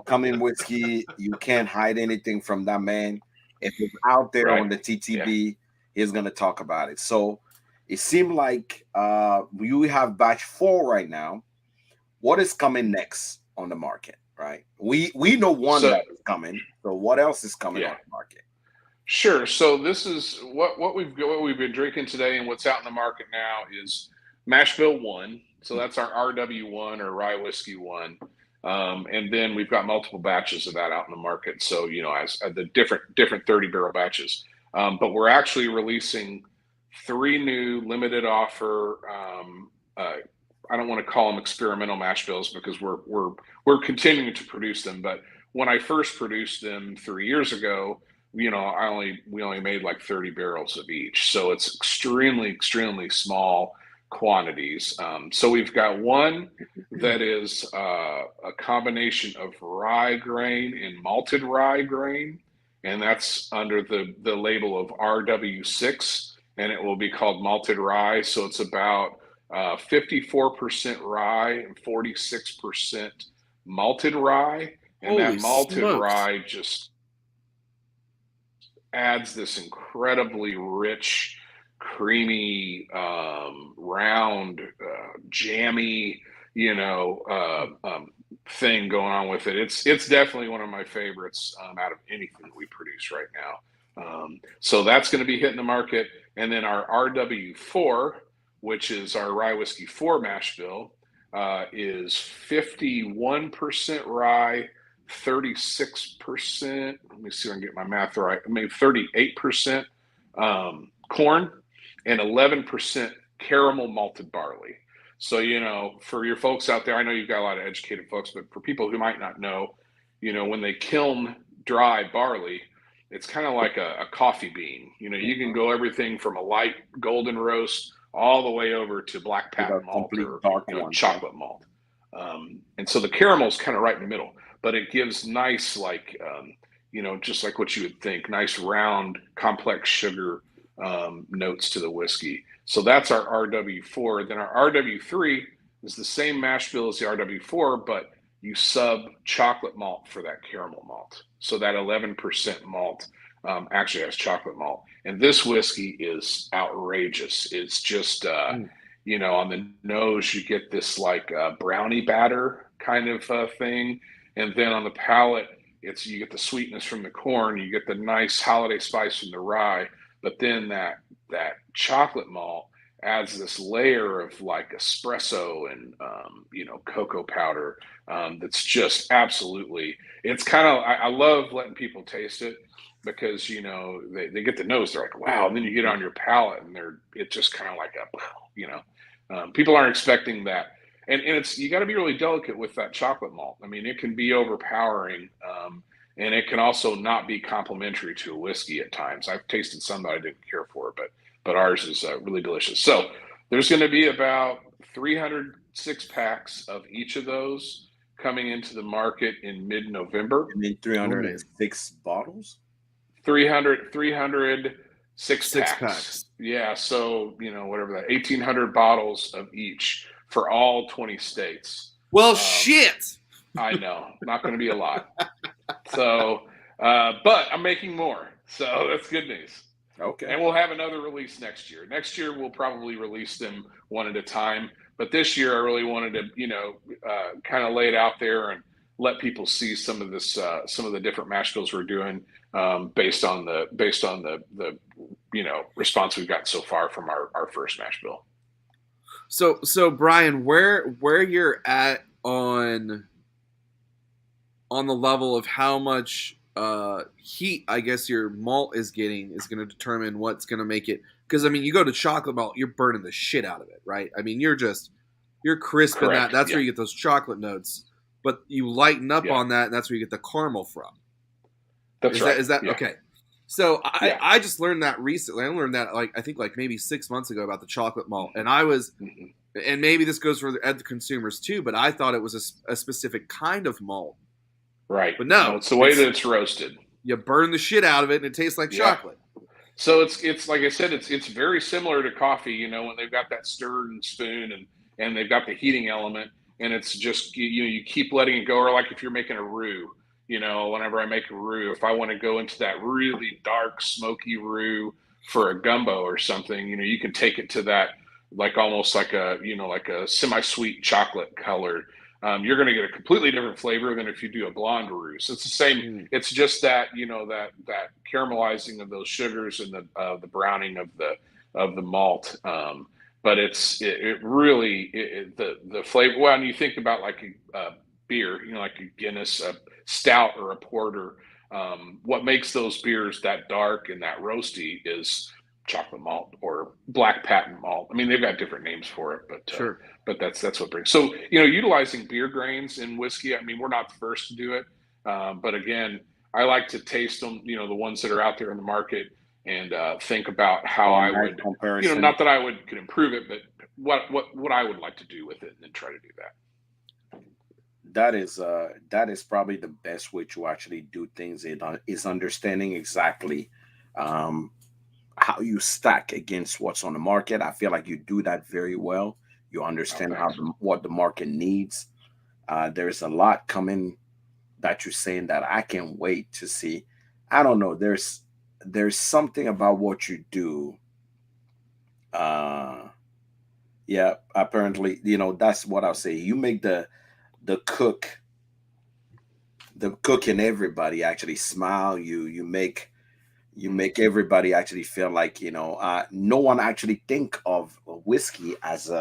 come in whiskey. You can't hide anything from that man. If it's out there right, on the yeah. TTB, he's gonna talk about it. So it seemed like we have batch 4 right now. What is coming next on the market? Right. We know one So, that is coming. So what else is coming on yeah. the market? Sure. So this is what we've been drinking today, and what's out in the market now is Mash Bill One. So that's our RW1 or Rye Whiskey One, and then we've got multiple batches of that out in the market. So as the different 30-barrel batches, but we're actually releasing 3 new limited offer. I don't want to call them experimental mash bills because we're continuing to produce them. But when I first produced them 3 years ago, we only made like 30 barrels of each, so it's extremely small quantities. So we've got one that is a combination of rye grain and malted rye grain, and that's under the label of RW6, and it will be called malted rye. So it's about 54% rye and 46% malted rye, and Holy that malted smokes! rye just adds this incredibly rich, creamy, round, jammy, thing going on with it. It's definitely one of my favorites out of anything that we produce right now. So that's going to be hitting the market, and then our RW4, which is our Rye Whiskey 4 mash bill, is 51% rye, 36%. Let me see if I can get my math right. I mean, 38% corn, and 11% caramel malted barley. So, for your folks out there, I know you've got a lot of educated folks, but for people who might not know, when they kiln dry barley, it's kind of like a coffee bean. You can go everything from a light golden roast all the way over to black To the patent malt complete or, dark one. Yeah. chocolate malt. And so the caramel is kind of right in the middle, but it gives nice, like, just like what you would think, nice round, complex sugar notes to the whiskey. So that's our RW4. Then our RW3 is the same mash bill as the RW4, but you sub chocolate malt for that caramel malt. So that 11% malt actually has chocolate malt. And this whiskey is outrageous. It's just, on the nose, you get this like brownie batter kind of thing. And then on the palate, you get the sweetness from the corn, you get the nice holiday spice from the rye, but then that chocolate malt adds this layer of like espresso and cocoa powder that's just absolutely. It's kind of I love letting people taste it because they get the nose, they're like wow, and then you get it on your palate and it's just kind of like people aren't expecting that. And it's you got to be really delicate with that chocolate malt. I mean, it can be overpowering, and it can also not be complementary to a whiskey at times. I've tasted some that I didn't care for, but ours is really delicious. So there's going to be about 306 packs of each of those coming into the market in mid-November. I mean, 306 bottles. 306 Six packs. packs. Yeah, so whatever that 1,800 bottles of each for all 20 states. Well, shit. I know, not going to be a lot. So, but I'm making more, so that's good news. Okay. And we'll have another release next year. Next year we'll probably release them one at a time. But this year I really wanted to, kind of lay it out there and let people see some of this, some of the different mash bills we're doing, based on the response we've gotten so far from our first mash bill. So Brian, where you're at on the level of how much heat, I guess, your malt is getting is going to determine what's going to make it. Because I mean, you go to chocolate malt, you're burning the shit out of it, right? I mean, you're crisping that. That's where you get those chocolate notes. But you lighten up on that, and that's where you get the caramel from. That's right. Is that okay? So I just learned that recently. I learned that I think maybe 6 months ago about the chocolate malt, and I was, and maybe this goes for the consumers too, but I thought it was a specific kind of malt. Right. But no, it's the way that it's roasted. You burn the shit out of it, and it tastes like chocolate. So it's like I said, it's very similar to coffee. When they've got that stir and spoon, and they've got the heating element, and it's just you keep letting it go. Or like if you're making a roux, whenever I make a roux, if I want to go into that really dark, smoky roux for a gumbo or something, you can take it to that like almost like a semi-sweet chocolate color. You're going to get a completely different flavor than if you do a blonde roux. So it's the same. It's just that that caramelizing of those sugars and the browning of the malt. But it really the flavor. Well, when you think about like a beer, like a Guinness, a stout, or a porter, what makes those beers that dark and that roasty is chocolate malt or black patent malt. I mean, they've got different names for it, but sure. But that's what brings. So utilizing beer grains in whiskey. I mean, we're not the first to do it, but again, I like to taste them. The ones that are out there in the market, and think about how I would. Not that I could improve it, but what I would like to do with it, and then try to do that. That is probably the best way to actually do things. Is understanding exactly how you stack against what's on the market. I feel like you do that very well. You understand what the market needs. There's a lot coming that you're saying that I can't wait to see. I don't know. There's something about what you do. Apparently, that's what I'll say. You make the cook and everybody actually smile. You make everybody actually feel like no one actually think of whiskey as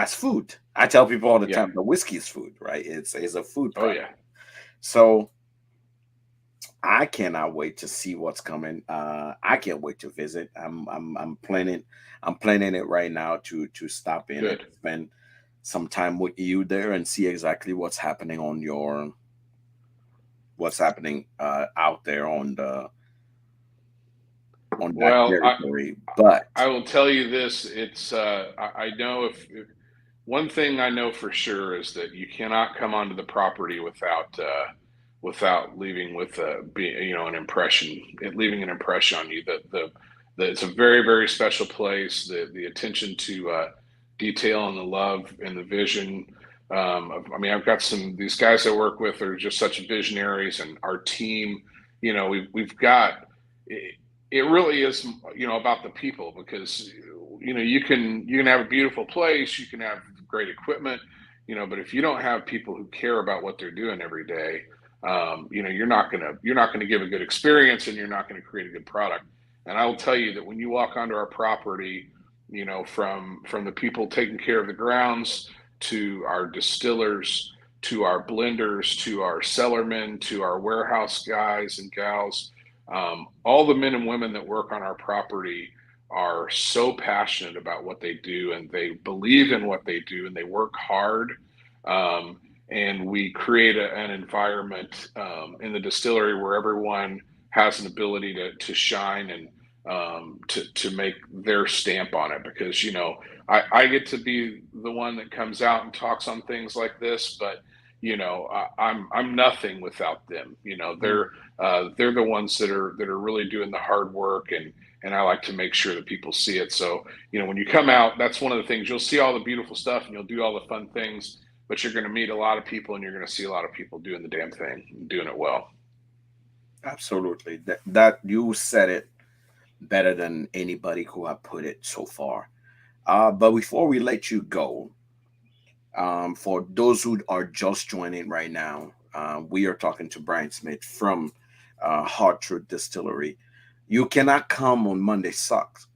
food. I tell people all the time the whiskey is food, right? It's a food product. Oh yeah. So I cannot wait to see what's coming. I can't wait to visit. I'm planning it right now to stop in and spend some time with you there and see exactly what's happening out there on that territory. But I will tell you this: it's I know if one thing I know for sure is that you cannot come onto the property without leaving with an impression, leaving an impression on you. That it's a very, very special place. The attention to detail and the love and the vision I mean, I've got these guys I work with are just such visionaries, and our team, we've got it really is, about the people, because, you can have a beautiful place, you can have great equipment, but if you don't have people who care about what they're doing every day, you're not gonna give a good experience, and you're not gonna create a good product. And I will tell you that when you walk onto our property, from the people taking care of the grounds, to our distillers, to our blenders, to our cellarmen, to our warehouse guys and gals, all the men and women that work on our property are so passionate about what they do, and they believe in what they do, and they work hard. And we create an environment in the distillery where everyone has an ability to shine, and to make their stamp on it, because I get to be the one that comes out and talks on things like this, but I'm nothing without them. They're the ones that are really doing the hard work, and I like to make sure that people see it. So when you come out, that's one of the things. You'll see all the beautiful stuff, and you'll do all the fun things, but you're going to meet a lot of people, and you're going to see a lot of people doing the damn thing, and doing it well. Absolutely. That you said it better than anybody who have put it so far. But before we let you go, for those who are just joining right now, we are talking to Brian Smith from Hard Truth Distillery. You cannot come on Monday Sucks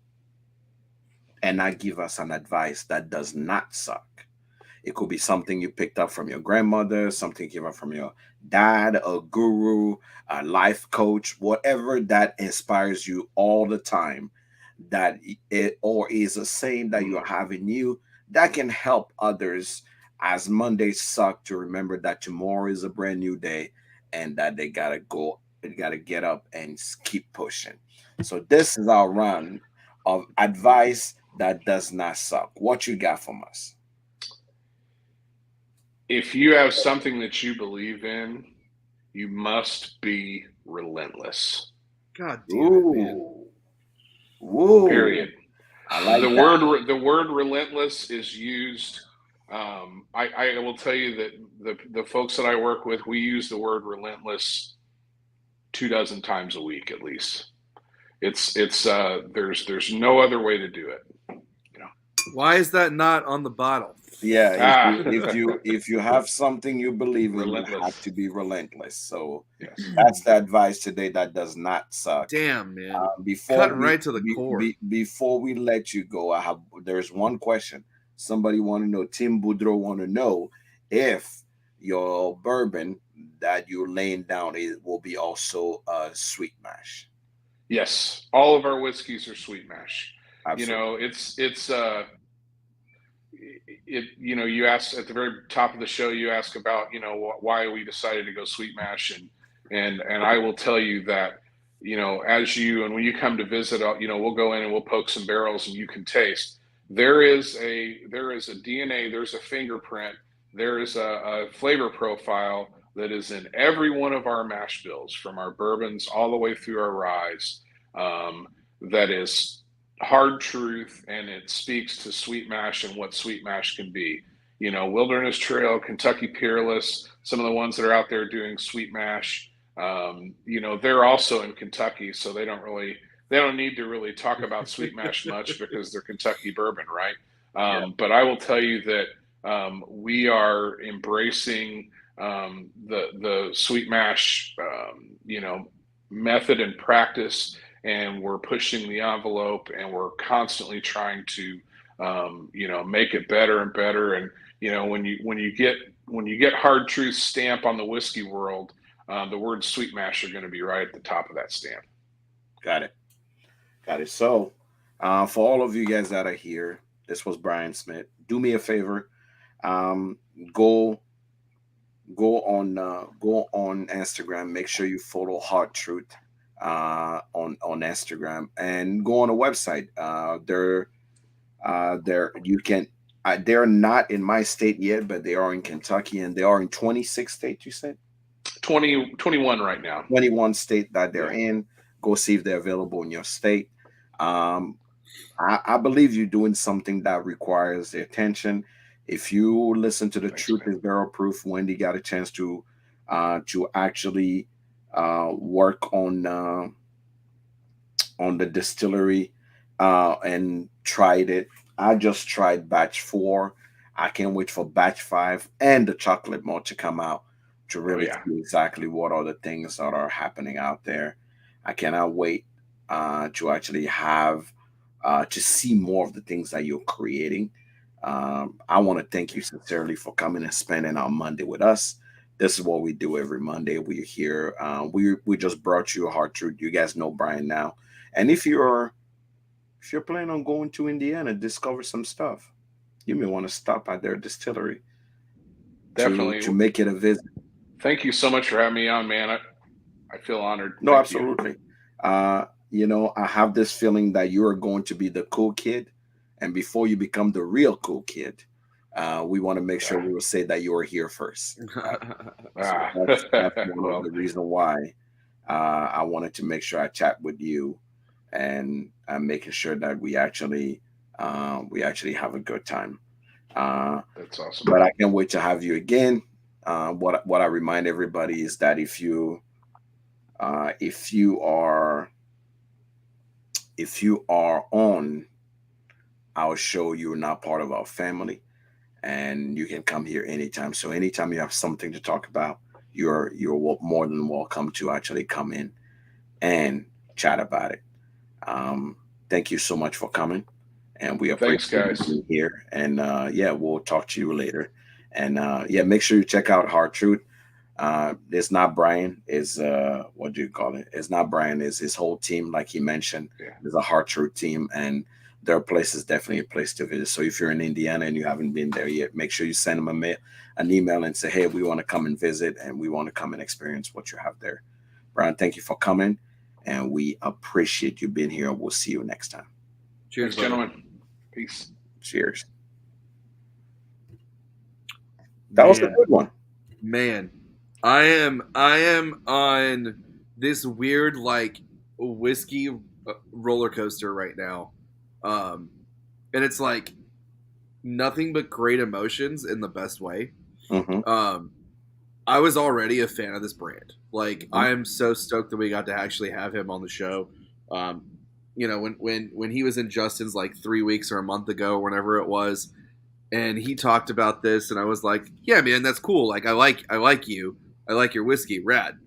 and not give us an advice that does not suck. It could be something you picked up from your grandmother, something you came up from your dad, a guru, a life coach, whatever that inspires you all the time, that it or is a saying that you have in you that can help others as Mondays suck, to remember that tomorrow is a brand new day, and that they gotta get up and keep pushing. So this is our run of advice that does not suck. What you got from us? If you have something that you believe in, you must be relentless. God damn it, man. Ooh. Ooh. Period. I like the that. word the word relentless is used. I will tell you that the folks that I work with, we use the word relentless 24 times a week at least. There's no other way to do it. Why is that not on the bottle? Yeah, if you have something you believe in, you Relentless. have to be relentless. So Yes. that's the advice today that does not suck. Damn, man. Before Right to the core. Before we let you go, there's one question. Somebody want to know. Tim Boudreau want to know if your bourbon that you're laying down will be also a sweet mash. Yes, all of our whiskeys are sweet mash. Absolutely. You asked at the very top of the show, you ask about why we decided to go sweet mash, and I will tell you that and when you come to visit, we'll go in and we'll poke some barrels, and you can taste. There is a DNA, there's a fingerprint, there is a flavor profile that is in every one of our mash bills, from our bourbons all the way through our ryes. That is hard truth, and it speaks to sweet mash and what sweet mash can be. Wilderness Trail, Kentucky Peerless, some of the ones that are out there doing sweet mash, they're also in Kentucky, so they don't need to really talk about sweet mash much, because they're Kentucky bourbon, right? But I will tell you that we are embracing the sweet mash, method and practice, and we're pushing the envelope, and we're constantly trying to make it better and better. And when you get Hard Truth stamp on the whiskey world, the word sweet mash are going to be right at the top of that stamp. Got it. So for all of you guys that are here, this was Brian Smith. Do me a favor, go on Instagram. Make sure you follow Hard Truth on Instagram, and go on a website. You can. They're not in my state yet, but they are in Kentucky, and they are in 26 states. You said 21 right now. 21 state that they're in. Go see if they're available in your state. I believe you're doing something that requires the attention. If you listen to the Thanks, Truth man. is Barrel Proof, Wendy got a chance to actually work on the distillery and tried it. I just tried batch 4. I can't wait for batch 5 and the chocolate malt to come out to Oh really yeah. see exactly what are the things that are happening out there. I cannot wait to actually have to see more of the things that you're creating. I want to thank you sincerely for coming and spending our Monday with us. This is what we do every Monday. We're here. We just brought you a hard truth. You guys know Brian now. And if you're planning on going to Indiana, discover some stuff. You may want to stop at their distillery Definitely. to make it a visit. Thank you so much for having me on, man. I feel honored. No, Thank you. absolutely. I have this feeling that you are going to be the cool kid, and before you become the real cool kid, we want to make sure we will say that you are here first. So that's one of Well, the reasons why I wanted to make sure I chat with you, and making sure that we actually have a good time. Uh, that's awesome. but I can't wait to have you again. What I remind everybody is that if you are on our show, you're not part of our family, and you can come here anytime. So anytime you have something to talk about, you're more than welcome to actually come in and chat about it. Um, Thank you so much for coming, and we Thanks, appreciate you guys. being here. And yeah, we'll talk to you later. And yeah, make sure you check out Hard Truth. It's not Brian. Is what do you call it? It's not Brian. It's his whole team, like he mentioned. Yeah. There's a Hard Truth team, and their place is definitely a place to visit. So if you're in Indiana and you haven't been there yet, make sure you send them an email and say, hey, we want to come and visit, and we want to come and experience what you have there. Brian, thank you for coming, and we appreciate you being here. We'll see you next time. Cheers, Thanks, brother. gentlemen. Peace. Cheers. That was a Man, good one. man, I am on this weird like whiskey roller coaster right now, and it's like nothing but great emotions in the best way. Hmm. I was already a fan of this brand. Like, Mhm. I am so stoked that we got to actually have him on the show. Um, when he was in Justin's like 3 weeks or a month ago, or whenever it was, and he talked about this, and I was like, yeah, man, that's cool. Like, I like you. I like your whiskey, rad.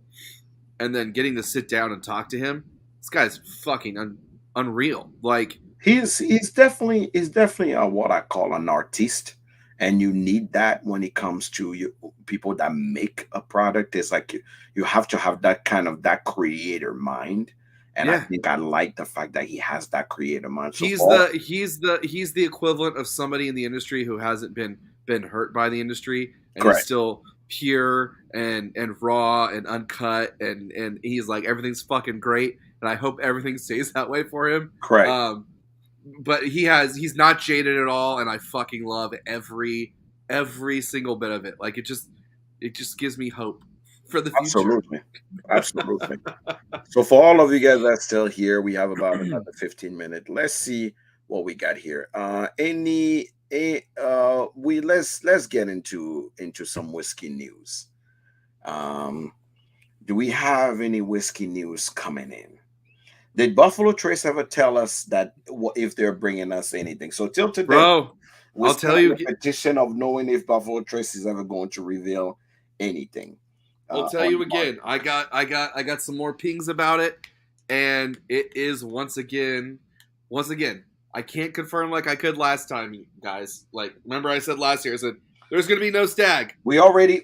And then getting to sit down and talk to him, this guy's fucking unreal. Like, He's definitely what I call an artist, and you need that when it comes to people that make a product. It's like you have to have that creator mind, and I yeah, think I like the fact that he has that creator mind. So he's for the equivalent of somebody in the industry who hasn't been hurt by the industry and is correct, still pure and raw and uncut, and he's like, everything's fucking great, and I hope everything stays that way for him. correct, But he's not jaded at all, and I fucking love every single bit of it. Like, it just gives me hope for the future. absolutely, absolutely. So for all of you guys that's still here, we have about another 15 minutes. Let's see what we got here. We let's get into some whiskey news. Um, do we have any whiskey news coming in? Did Buffalo Trace ever tell us that if they're bringing us anything? So till today, Bro, we're I'll still tell in you. the petition of knowing if Buffalo Trace is ever going to reveal anything. I'll tell On you the market. again. I got some more pings about it, and it is once again. I can't confirm like I could last time, guys. Like, remember I said last year, I said there's gonna be no stag. We already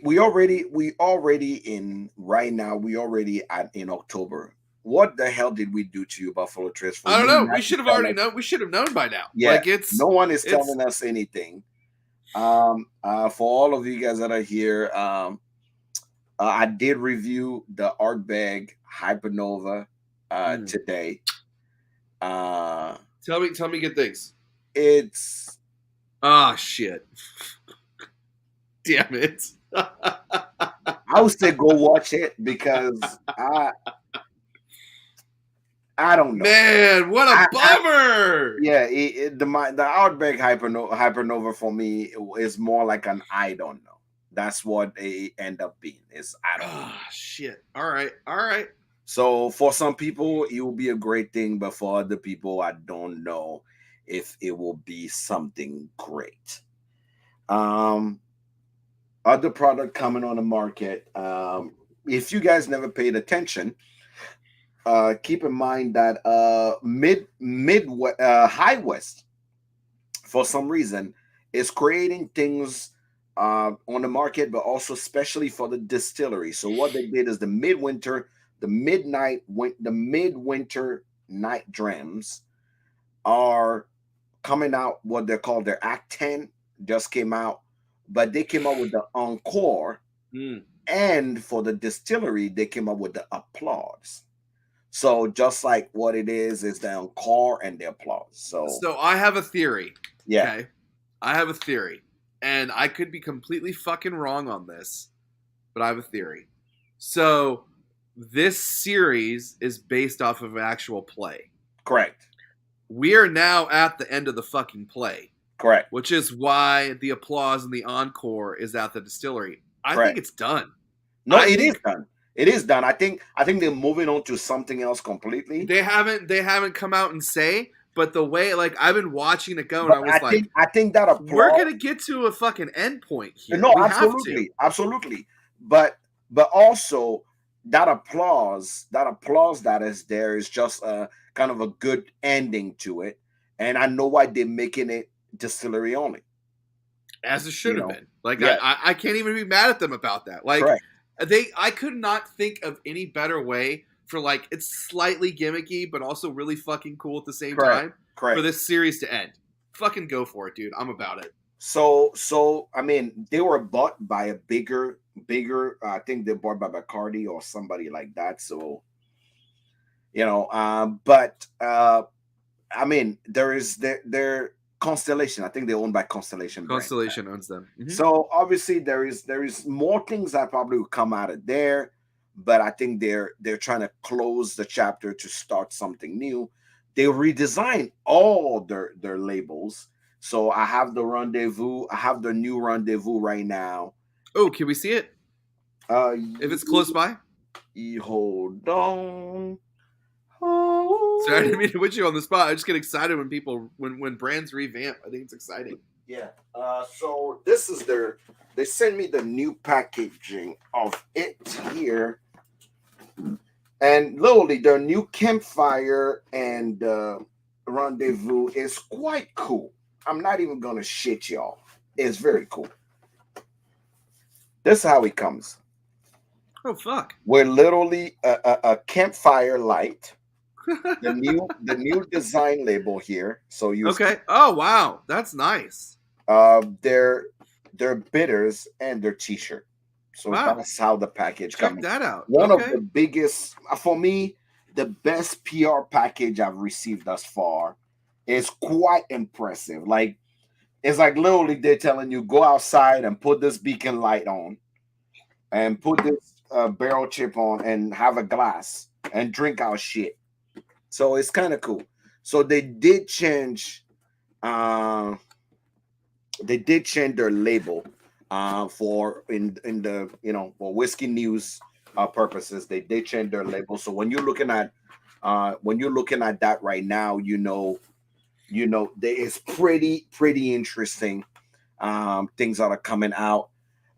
in right now. We already in October. What the hell did we do to you, Buffalo Trace? For I don't you know. not We to should have tell already us? known. We should have known by now. Yeah, Like, no one is it's telling us anything. For all of you guys that are here, I did review the Art Bag Hypernova today. Tell me good things. It's Ah, shit. Damn it. I would say go watch it because I don't know. Man, what a bummer! Yeah, the Outback Hypernova for me is more like an I don't know. That's what they end up being. Is I don't know. Ah, shit. All right. So for some people, it will be a great thing, but for other people, I don't know if it will be something great. Um, Other product coming on the market. If you guys never paid attention, keep in mind that High West, for some reason, is creating things on the market, but also especially for the distillery. So what they did is the midwinter night drams are coming out. What they call their Act 10 just came out, but they came out with the Encore, and for the distillery they came up with the Applause. So just like what it is the Encore and the Applause. So I have a theory. Yeah. Okay. I have a theory. And I could be completely fucking wrong on this, but I have a theory. So this series is based off of an actual play. Correct. We are now at the end of the fucking play. Correct. Which is why the Applause and the Encore is at the distillery. I Correct. think it's done. No, it is done. It is done. I think they're moving on to something else completely. They haven't come out and say, but the way like I've been watching it go, and I think that Applause, we're gonna get to a fucking end point here. No, absolutely. But also that applause that is there is just a kind of a good ending to it, and I know why they're making it distillery only, as it should have been. Like I can't even be mad at them about that. Like correct. I could not think of any better way for like it's slightly gimmicky but also really fucking cool at the same time for this series to end. Fucking go for it, dude. I'm about it. So I mean, they were bought by a bigger. I think they're bought by Bacardi or somebody like that. So but I mean, there is their Constellation. I think they're owned by Constellation. Constellation owns them. Mm-hmm. So obviously there is more things that probably will come out of there, but I think they're trying to close the chapter to start something new. They redesign all their labels. So I have the Rendezvous. I have the new Rendezvous right now. Oh, can we see it? If it's close by. Hold on. Sorry, I didn't mean to put you on the spot. I just get excited when brands revamp. I think it's exciting. Yeah. So this is they sent me the new packaging of it here. And literally their new Campfire and Rendezvous is quite cool. I'm not even gonna shit y'all. It's very cool. This is how it comes. Oh fuck. We're literally a Campfire light. The new design label here. So you okay. Oh wow, that's nice. Their bitters and their t-shirt. So that's how the package comes. Check that out. One of the biggest, for me, the best PR package I've received thus far is quite impressive. Like it's like literally they're telling you go outside and put this beacon light on, and put this barrel chip on, and have a glass and drink our shit. So it's kind of cool. So they did change their label for in the for whiskey news purposes. They did change their label. So when you're looking at that right now, it's pretty interesting things that are coming out.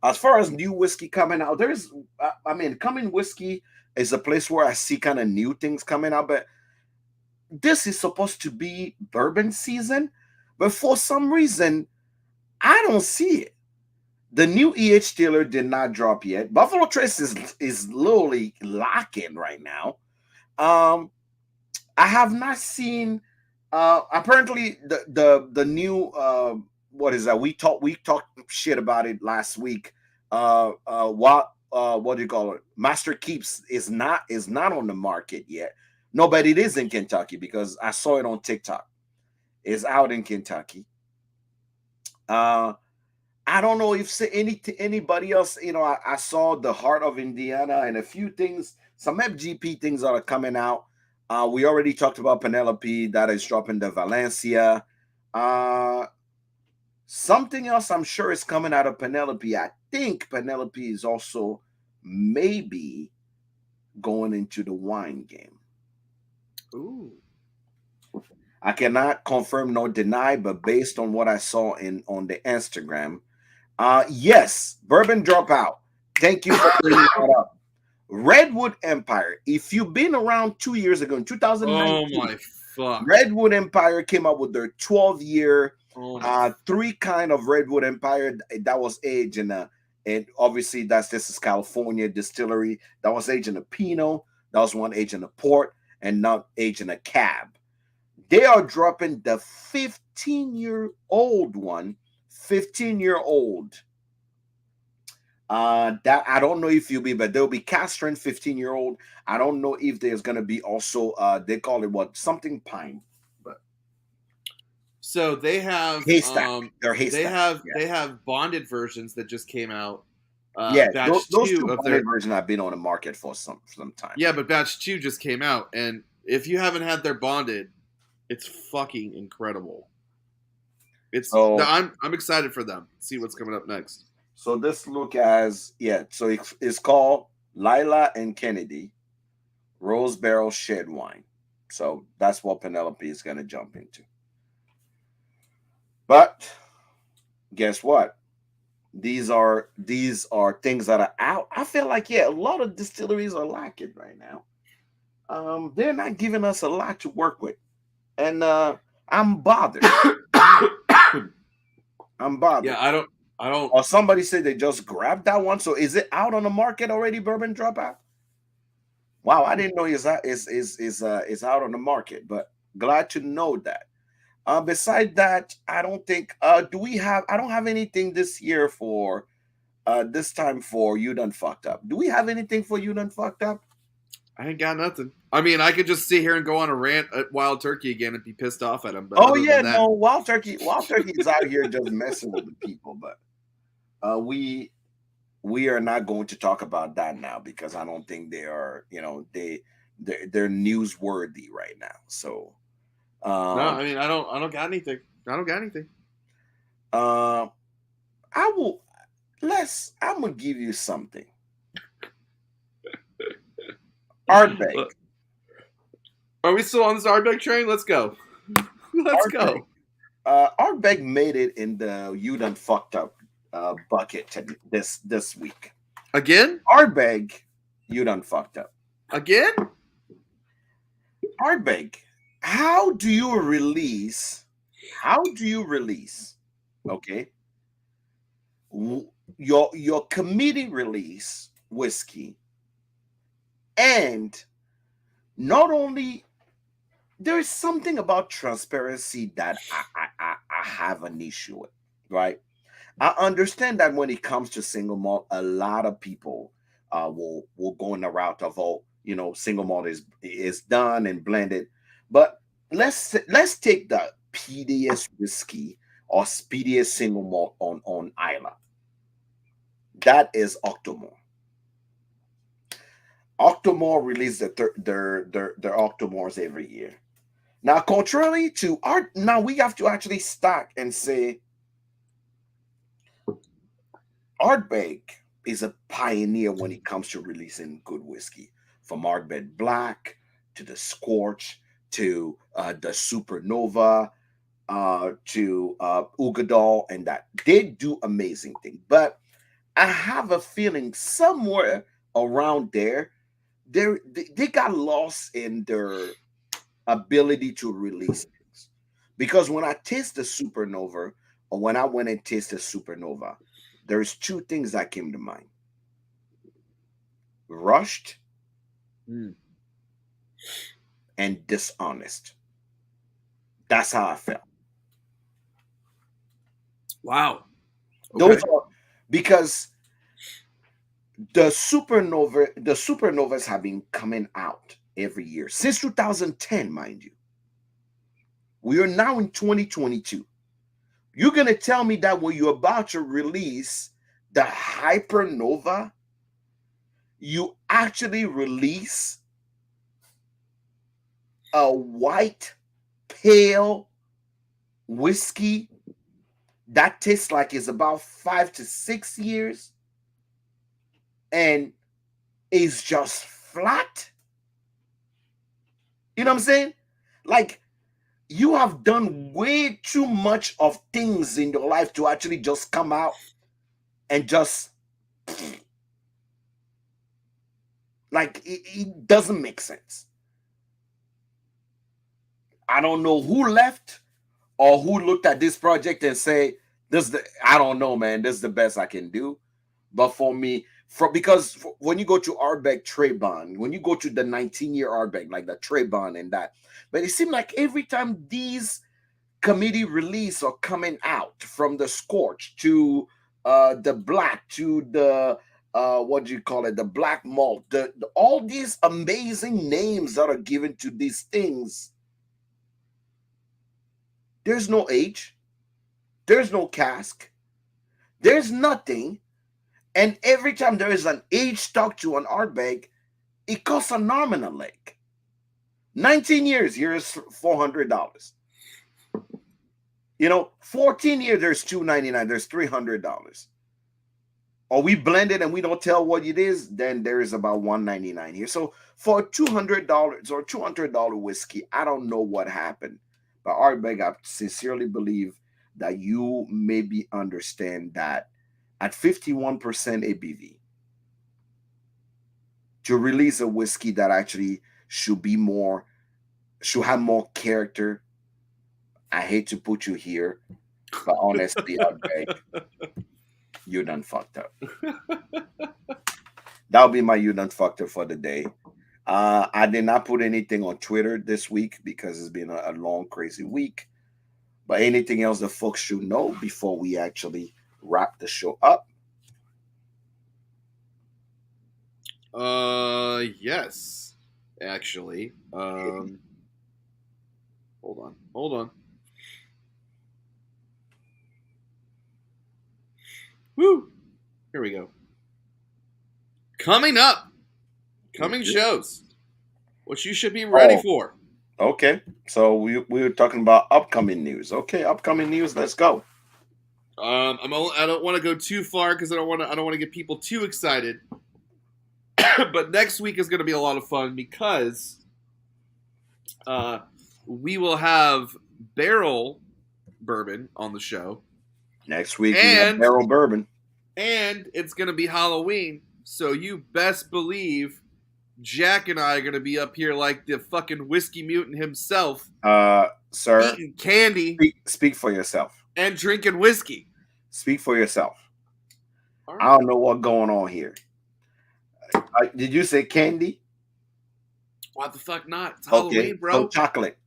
As far as new whiskey coming out, Coming Whiskey is a place where I see kind of new things coming out, but this is supposed to be bourbon season, but for some reason, I don't see it. The new EH Taylor did not drop yet. Buffalo Trace is literally locking right now. I have not seen. Apparently, the new what is that? We talked shit about it last week. What do you call it? Master Keeps is not on the market yet. No, but it is in Kentucky because I saw it on TikTok. It's out in Kentucky. I don't know if anybody else. I saw the Heart of Indiana and a few things, some FGP things that are coming out. We already talked about Penelope that is dropping the Valencia. Something else I'm sure is coming out of Penelope. I think Penelope is also maybe going into the wine game. Ooh. I cannot confirm nor deny, but based on what I saw on the Instagram, yes, Bourbon Dropout. Thank you for bringing that up. Redwood Empire. If you've been around 2 years ago in 2019, Oh my fuck. Redwood Empire came up with their 12-year, Oh, 3 kind of Redwood Empire that was aged in a, and obviously this is California distillery that was aged in a Pinot, that was one aged in a port, and not aged in a cab. They are dropping the 15-year-old one, 15-year-old. That I don't know if you'll be, but there'll be Castron 15-year-old. I don't know if there's gonna be also they call it what something pine, but so they have haystack. They're haystack. they have bonded versions that just came out. Yeah, Batch those 2 two of bonded their versions have been on the market for some time. yeah, but batch 2 just came out, and if you haven't had their bonded, it's fucking incredible. It's So I'm excited for them. See what's coming up next. so this look as so it's called Lila and Kennedy Rose Barrel Shed Wine. So that's what Penelope is gonna jump into. But guess what? These are things that are out. I feel like a lot of distilleries are lacking right now. They're not giving us a lot to work with, and I'm bothered. I'm bothered. Yeah, I don't. Or somebody said they just grabbed that one. So is it out on the market already? Bourbon Dropout. Wow, I didn't know is out on the market, but glad to know that. Beside that, I don't think do we have I don't have anything this year for this time for You Done Fucked Up. Do we have anything for You Done Fucked Up? I ain't got nothing. I mean, I could just sit here and go on a rant at Wild Turkey again and be pissed off at him. But Oh other yeah, than that, no, Wild Turkey is out here just messing with the people, but we are not going to talk about that now because I don't think they are, they're newsworthy right now. So no, I mean, I don't got anything. I don't got anything. I will I'm gonna give you something. Ardbeg. Are we still on this Ardbeg train? Let's go. Let's go. Ardbeg made it in the You Done Fucked Up bucket this week. Again? Ardbeg, You Done Fucked Up. Again? Ardbeg, how do you release, okay, your committee release whiskey, and not only there's something about transparency that I have an issue with, right? I understand that when it comes to single malt, a lot of people will go in the route of single malt is done and blended, but let's take the PDS whiskey or speediest single malt on Isla. That is Octomore. Octomore release their Octomores every year. Now, contrarily to now we have to actually stack and say Ardbeg is a pioneer when it comes to releasing good whiskey, from Ardbeg Black to the Scorch to the Supernova to Ugadal, and that they do amazing things. But I have a feeling somewhere around there, they got lost in their ability to release things. Because when I taste the Supernova, or when I went and tasted Supernova, there's 2 things that came to mind: rushed and dishonest. That's how I felt. Wow. Okay. Those are because the supernovas have been coming out every year since 2010, mind you. We are now in 2022. You're going to tell me that when you're about to release the Hypernova, you actually release a white, pale whiskey that tastes like it's about 5 to 6 years and is just flat. You know what I'm saying? Like, you have done way too much of things in your life to actually just come out and just like it doesn't make sense. I don't know who left or who looked at this project and say, I don't know, man, this is the best I can do. But for me, because when you go to Ardbeg Trebon, when you go to the 19-year Ardbeg, like the Trebon and that, but it seemed like every time these committee release are coming out, from the Scorch to the Black to the what do you call it, the Black Malt, all these amazing names that are given to these things, there's no age, there's no cask, there's nothing. And every time there is an age stuck to an Ardbeg, it costs an arm and a leg. 19 years, here's $400. 14 years, there's $299, there's $300. Or we blend it and we don't tell what it is, then there is about $199 here. So for $200 or $200 whiskey, I don't know what happened. But Ardbeg, I sincerely believe that you maybe understand that at 51% ABV, to release a whiskey that actually should have more character. I hate to put you here, but honestly, Ardbeg, you done fucked up. That'll be my you done fucked up for the day. I did not put anything on Twitter this week because it's been a long, crazy week. But anything else the folks should know before we actually wrap the show up? Yes, actually. Hold on. Woo! Here we go. Coming shows, what you should be ready for. Okay, so we were talking about upcoming news. Okay, upcoming news. Let's go. I don't want to go too far because I don't want to get people too excited. But next week is going to be a lot of fun because we will have barrel bourbon on the show. Next week, we have barrel bourbon. And it's going to be Halloween, so you best believe Jack and I are going to be up here like the fucking whiskey mutant himself. Sir. Eating candy. Speak for yourself. And drinking whiskey. Speak for yourself. Right. I don't know what's going on here. Did you say candy? Why the fuck not? It's Halloween, bro. So chocolate.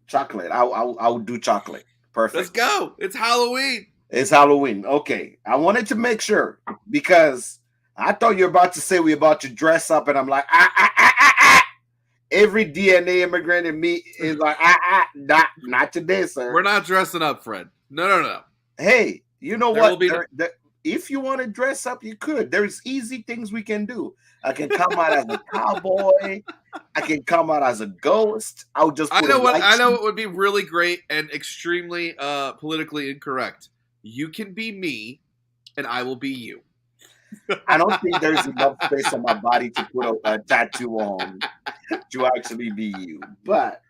I'll do chocolate. Perfect. Let's go. It's Halloween. It's Halloween. Okay. I wanted to make sure because I thought you were about to say we're about to dress up, and I'm like, Every DNA immigrant in me is like, not today, sir. We're not dressing up, Fred. No. Hey, you know what? If you want to dress up, you could. There's easy things we can do. I can come out as a cowboy. I can come out as a ghost. I know what would be really great and extremely politically incorrect. You can be me, and I will be you. I don't think there's enough space on my body to put a tattoo on to actually be you. But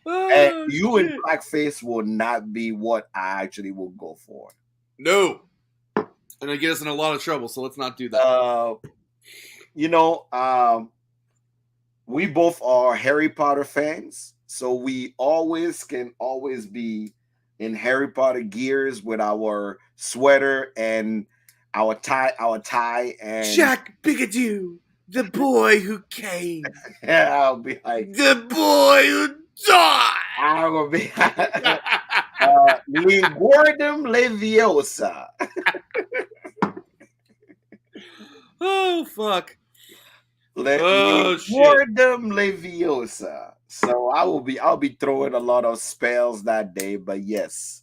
you in blackface will not be what I actually will go for. No. And it get us in a lot of trouble, so let's not do that. We both are Harry Potter fans, so we can always be in Harry Potter gears with our sweater and our tie and Jack Bigadoo, the boy who came. Yeah, I'll be like the boy who died. I will be Linguardum Leviosa. Oh fuck. Linguardum Leviosa. So I'll be throwing a lot of spells that day, but yes.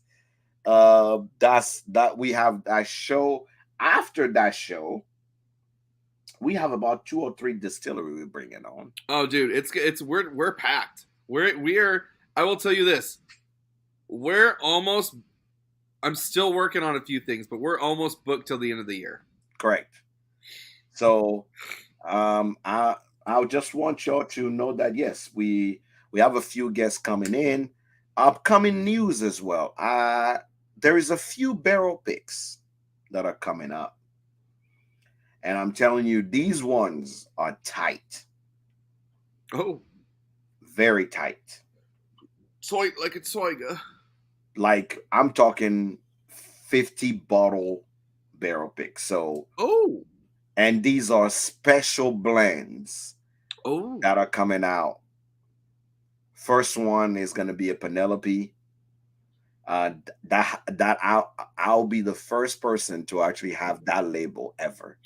We have that show. After that show, we have about 2 or 3 distilleries we're bringing on. Oh, dude, we're packed. We are. I will tell you this. We're almost. I'm still working on a few things, but we're almost booked till the end of the year. Correct. So, I just want y'all to know that yes, we have a few guests coming in, upcoming news as well. There is a few barrel picks that are coming up, and I'm telling you, these ones are tight, Oh, very tight. soy like it's soyga. Like I'm talking 50 bottle barrel picks. So, Oh, and these are special blends oh, that are coming out. First one is going to be a Penelope. That I'll be the first person to actually have that label ever.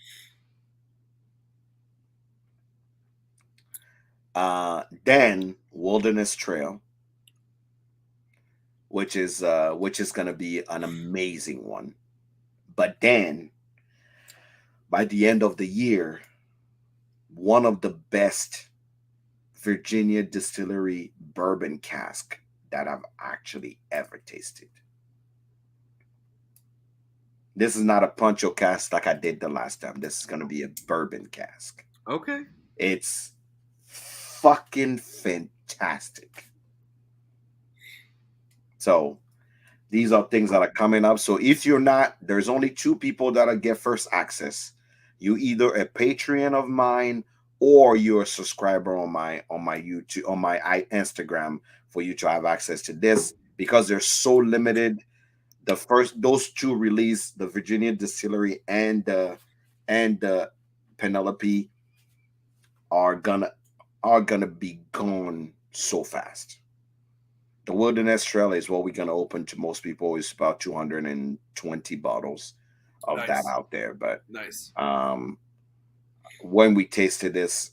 Then Wilderness Trail, which is going to be an amazing one. But then by the end of the year, one of the best Virginia distillery bourbon cask that I've actually ever tasted. This is not a poncho cask like I did the last time. This is going to be a bourbon cask. okay. It's fucking fantastic. So these are things that are coming up. So if you're not, there's only two people that'll get first access. You either a Patreon of mine or you're a subscriber on my YouTube, on my Instagram, for you to have access to this because they're so limited. Those two release, the Virginia Distillery and the Penelope, are gonna be gone so fast. The Wilderness Trail is what we're gonna open to most people. It's about 220 bottles of that Nice. out there. But Nice. when we tasted this,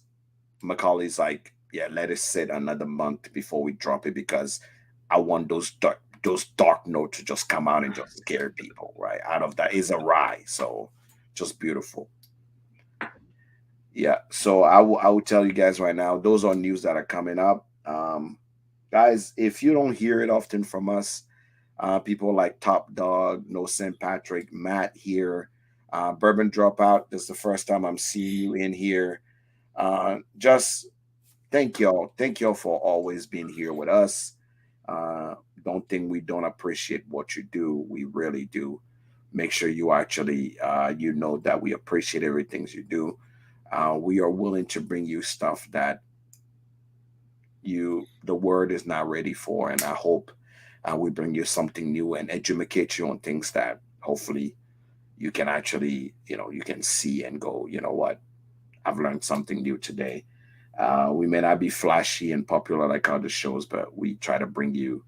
Macaulay's like, yeah, let it sit another month before we drop it because I want those dark notes to just come out and just scare people, right? Out of that is a rye, so just beautiful. Yeah, so I will tell you guys right now, those are news that are coming up. Guys, if you don't hear it often from us, people like Top Dog, No St. Patrick, Matt here, Bourbon Dropout. This is the first time I'm seeing you in here. Just thank y'all. Thank y'all for always being here with us. Don't think we don't appreciate what you do. We really do. Make sure you actually, you know that we appreciate everything you do. We are willing to bring you stuff that the word is not ready for, and I hope we bring you something new and educate you on things that hopefully you can actually, you can see and go, you know what, I've learned something new today. We may not be flashy and popular like other shows, but we try to bring you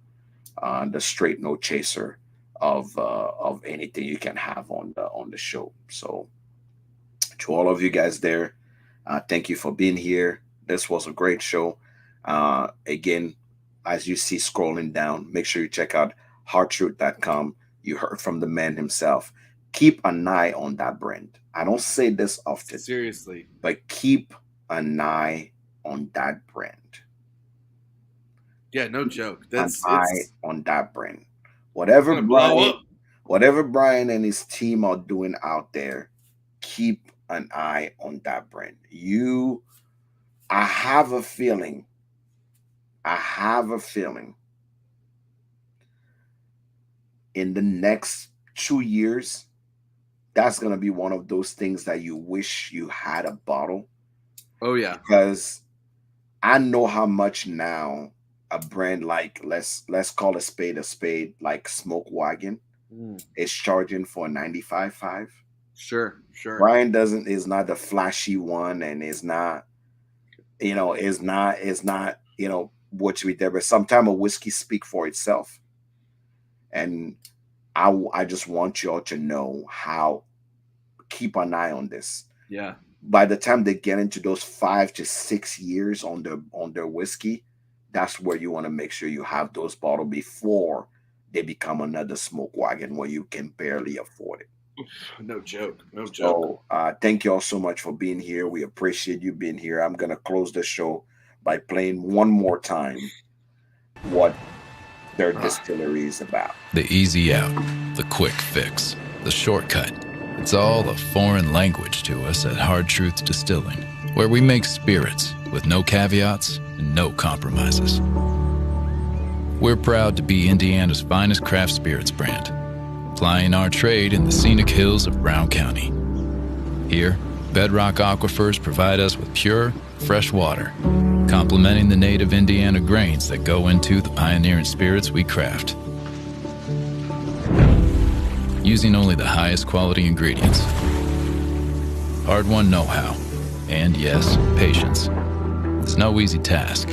the straight no chaser of anything you can have on the show. So to all of you guys there, thank you for being here. This was a great show. Again, as you see scrolling down, make sure you check out hardtruth.com. You heard from the man himself. Keep an eye on that brand. I don't say this often, Seriously. but keep an eye on that brand. Yeah, no joke. An That's eye it's on that brand. gonna blow up. Whatever Brian and his team are doing out there, keep an eye on that brand. I have a feeling. In the next 2 years, that's gonna be one of those things that you wish you had a bottle. Oh yeah. Because I know how much now a brand like let's call a spade, like Smoke Wagon is charging for a 95.5. Sure. Brian is not the flashy one and is not, is not, what should be there, but sometimes a whiskey speak for itself. And I just want y'all to know how, keep an eye on this. Yeah. By the time they get into those 5 to 6 years on their whiskey, that's where you want to make sure you have those bottles before they become another Smoke Wagon where you can barely afford it. No joke. So thank you all so much for being here. We appreciate you being here. I'm gonna close the show by playing one more time what their distillery is about. The easy out, the quick fix, the shortcut. It's all a foreign language to us at Hard Truth Distilling, where we make spirits with no caveats and no compromises. We're proud to be Indiana's finest craft spirits brand, plying our trade in the scenic hills of Brown County. Here, bedrock aquifers provide us with pure, fresh water, complementing the native Indiana grains that go into the pioneering spirits we craft. Using only the highest quality ingredients. Hard-won know-how, and yes, patience. It's no easy task.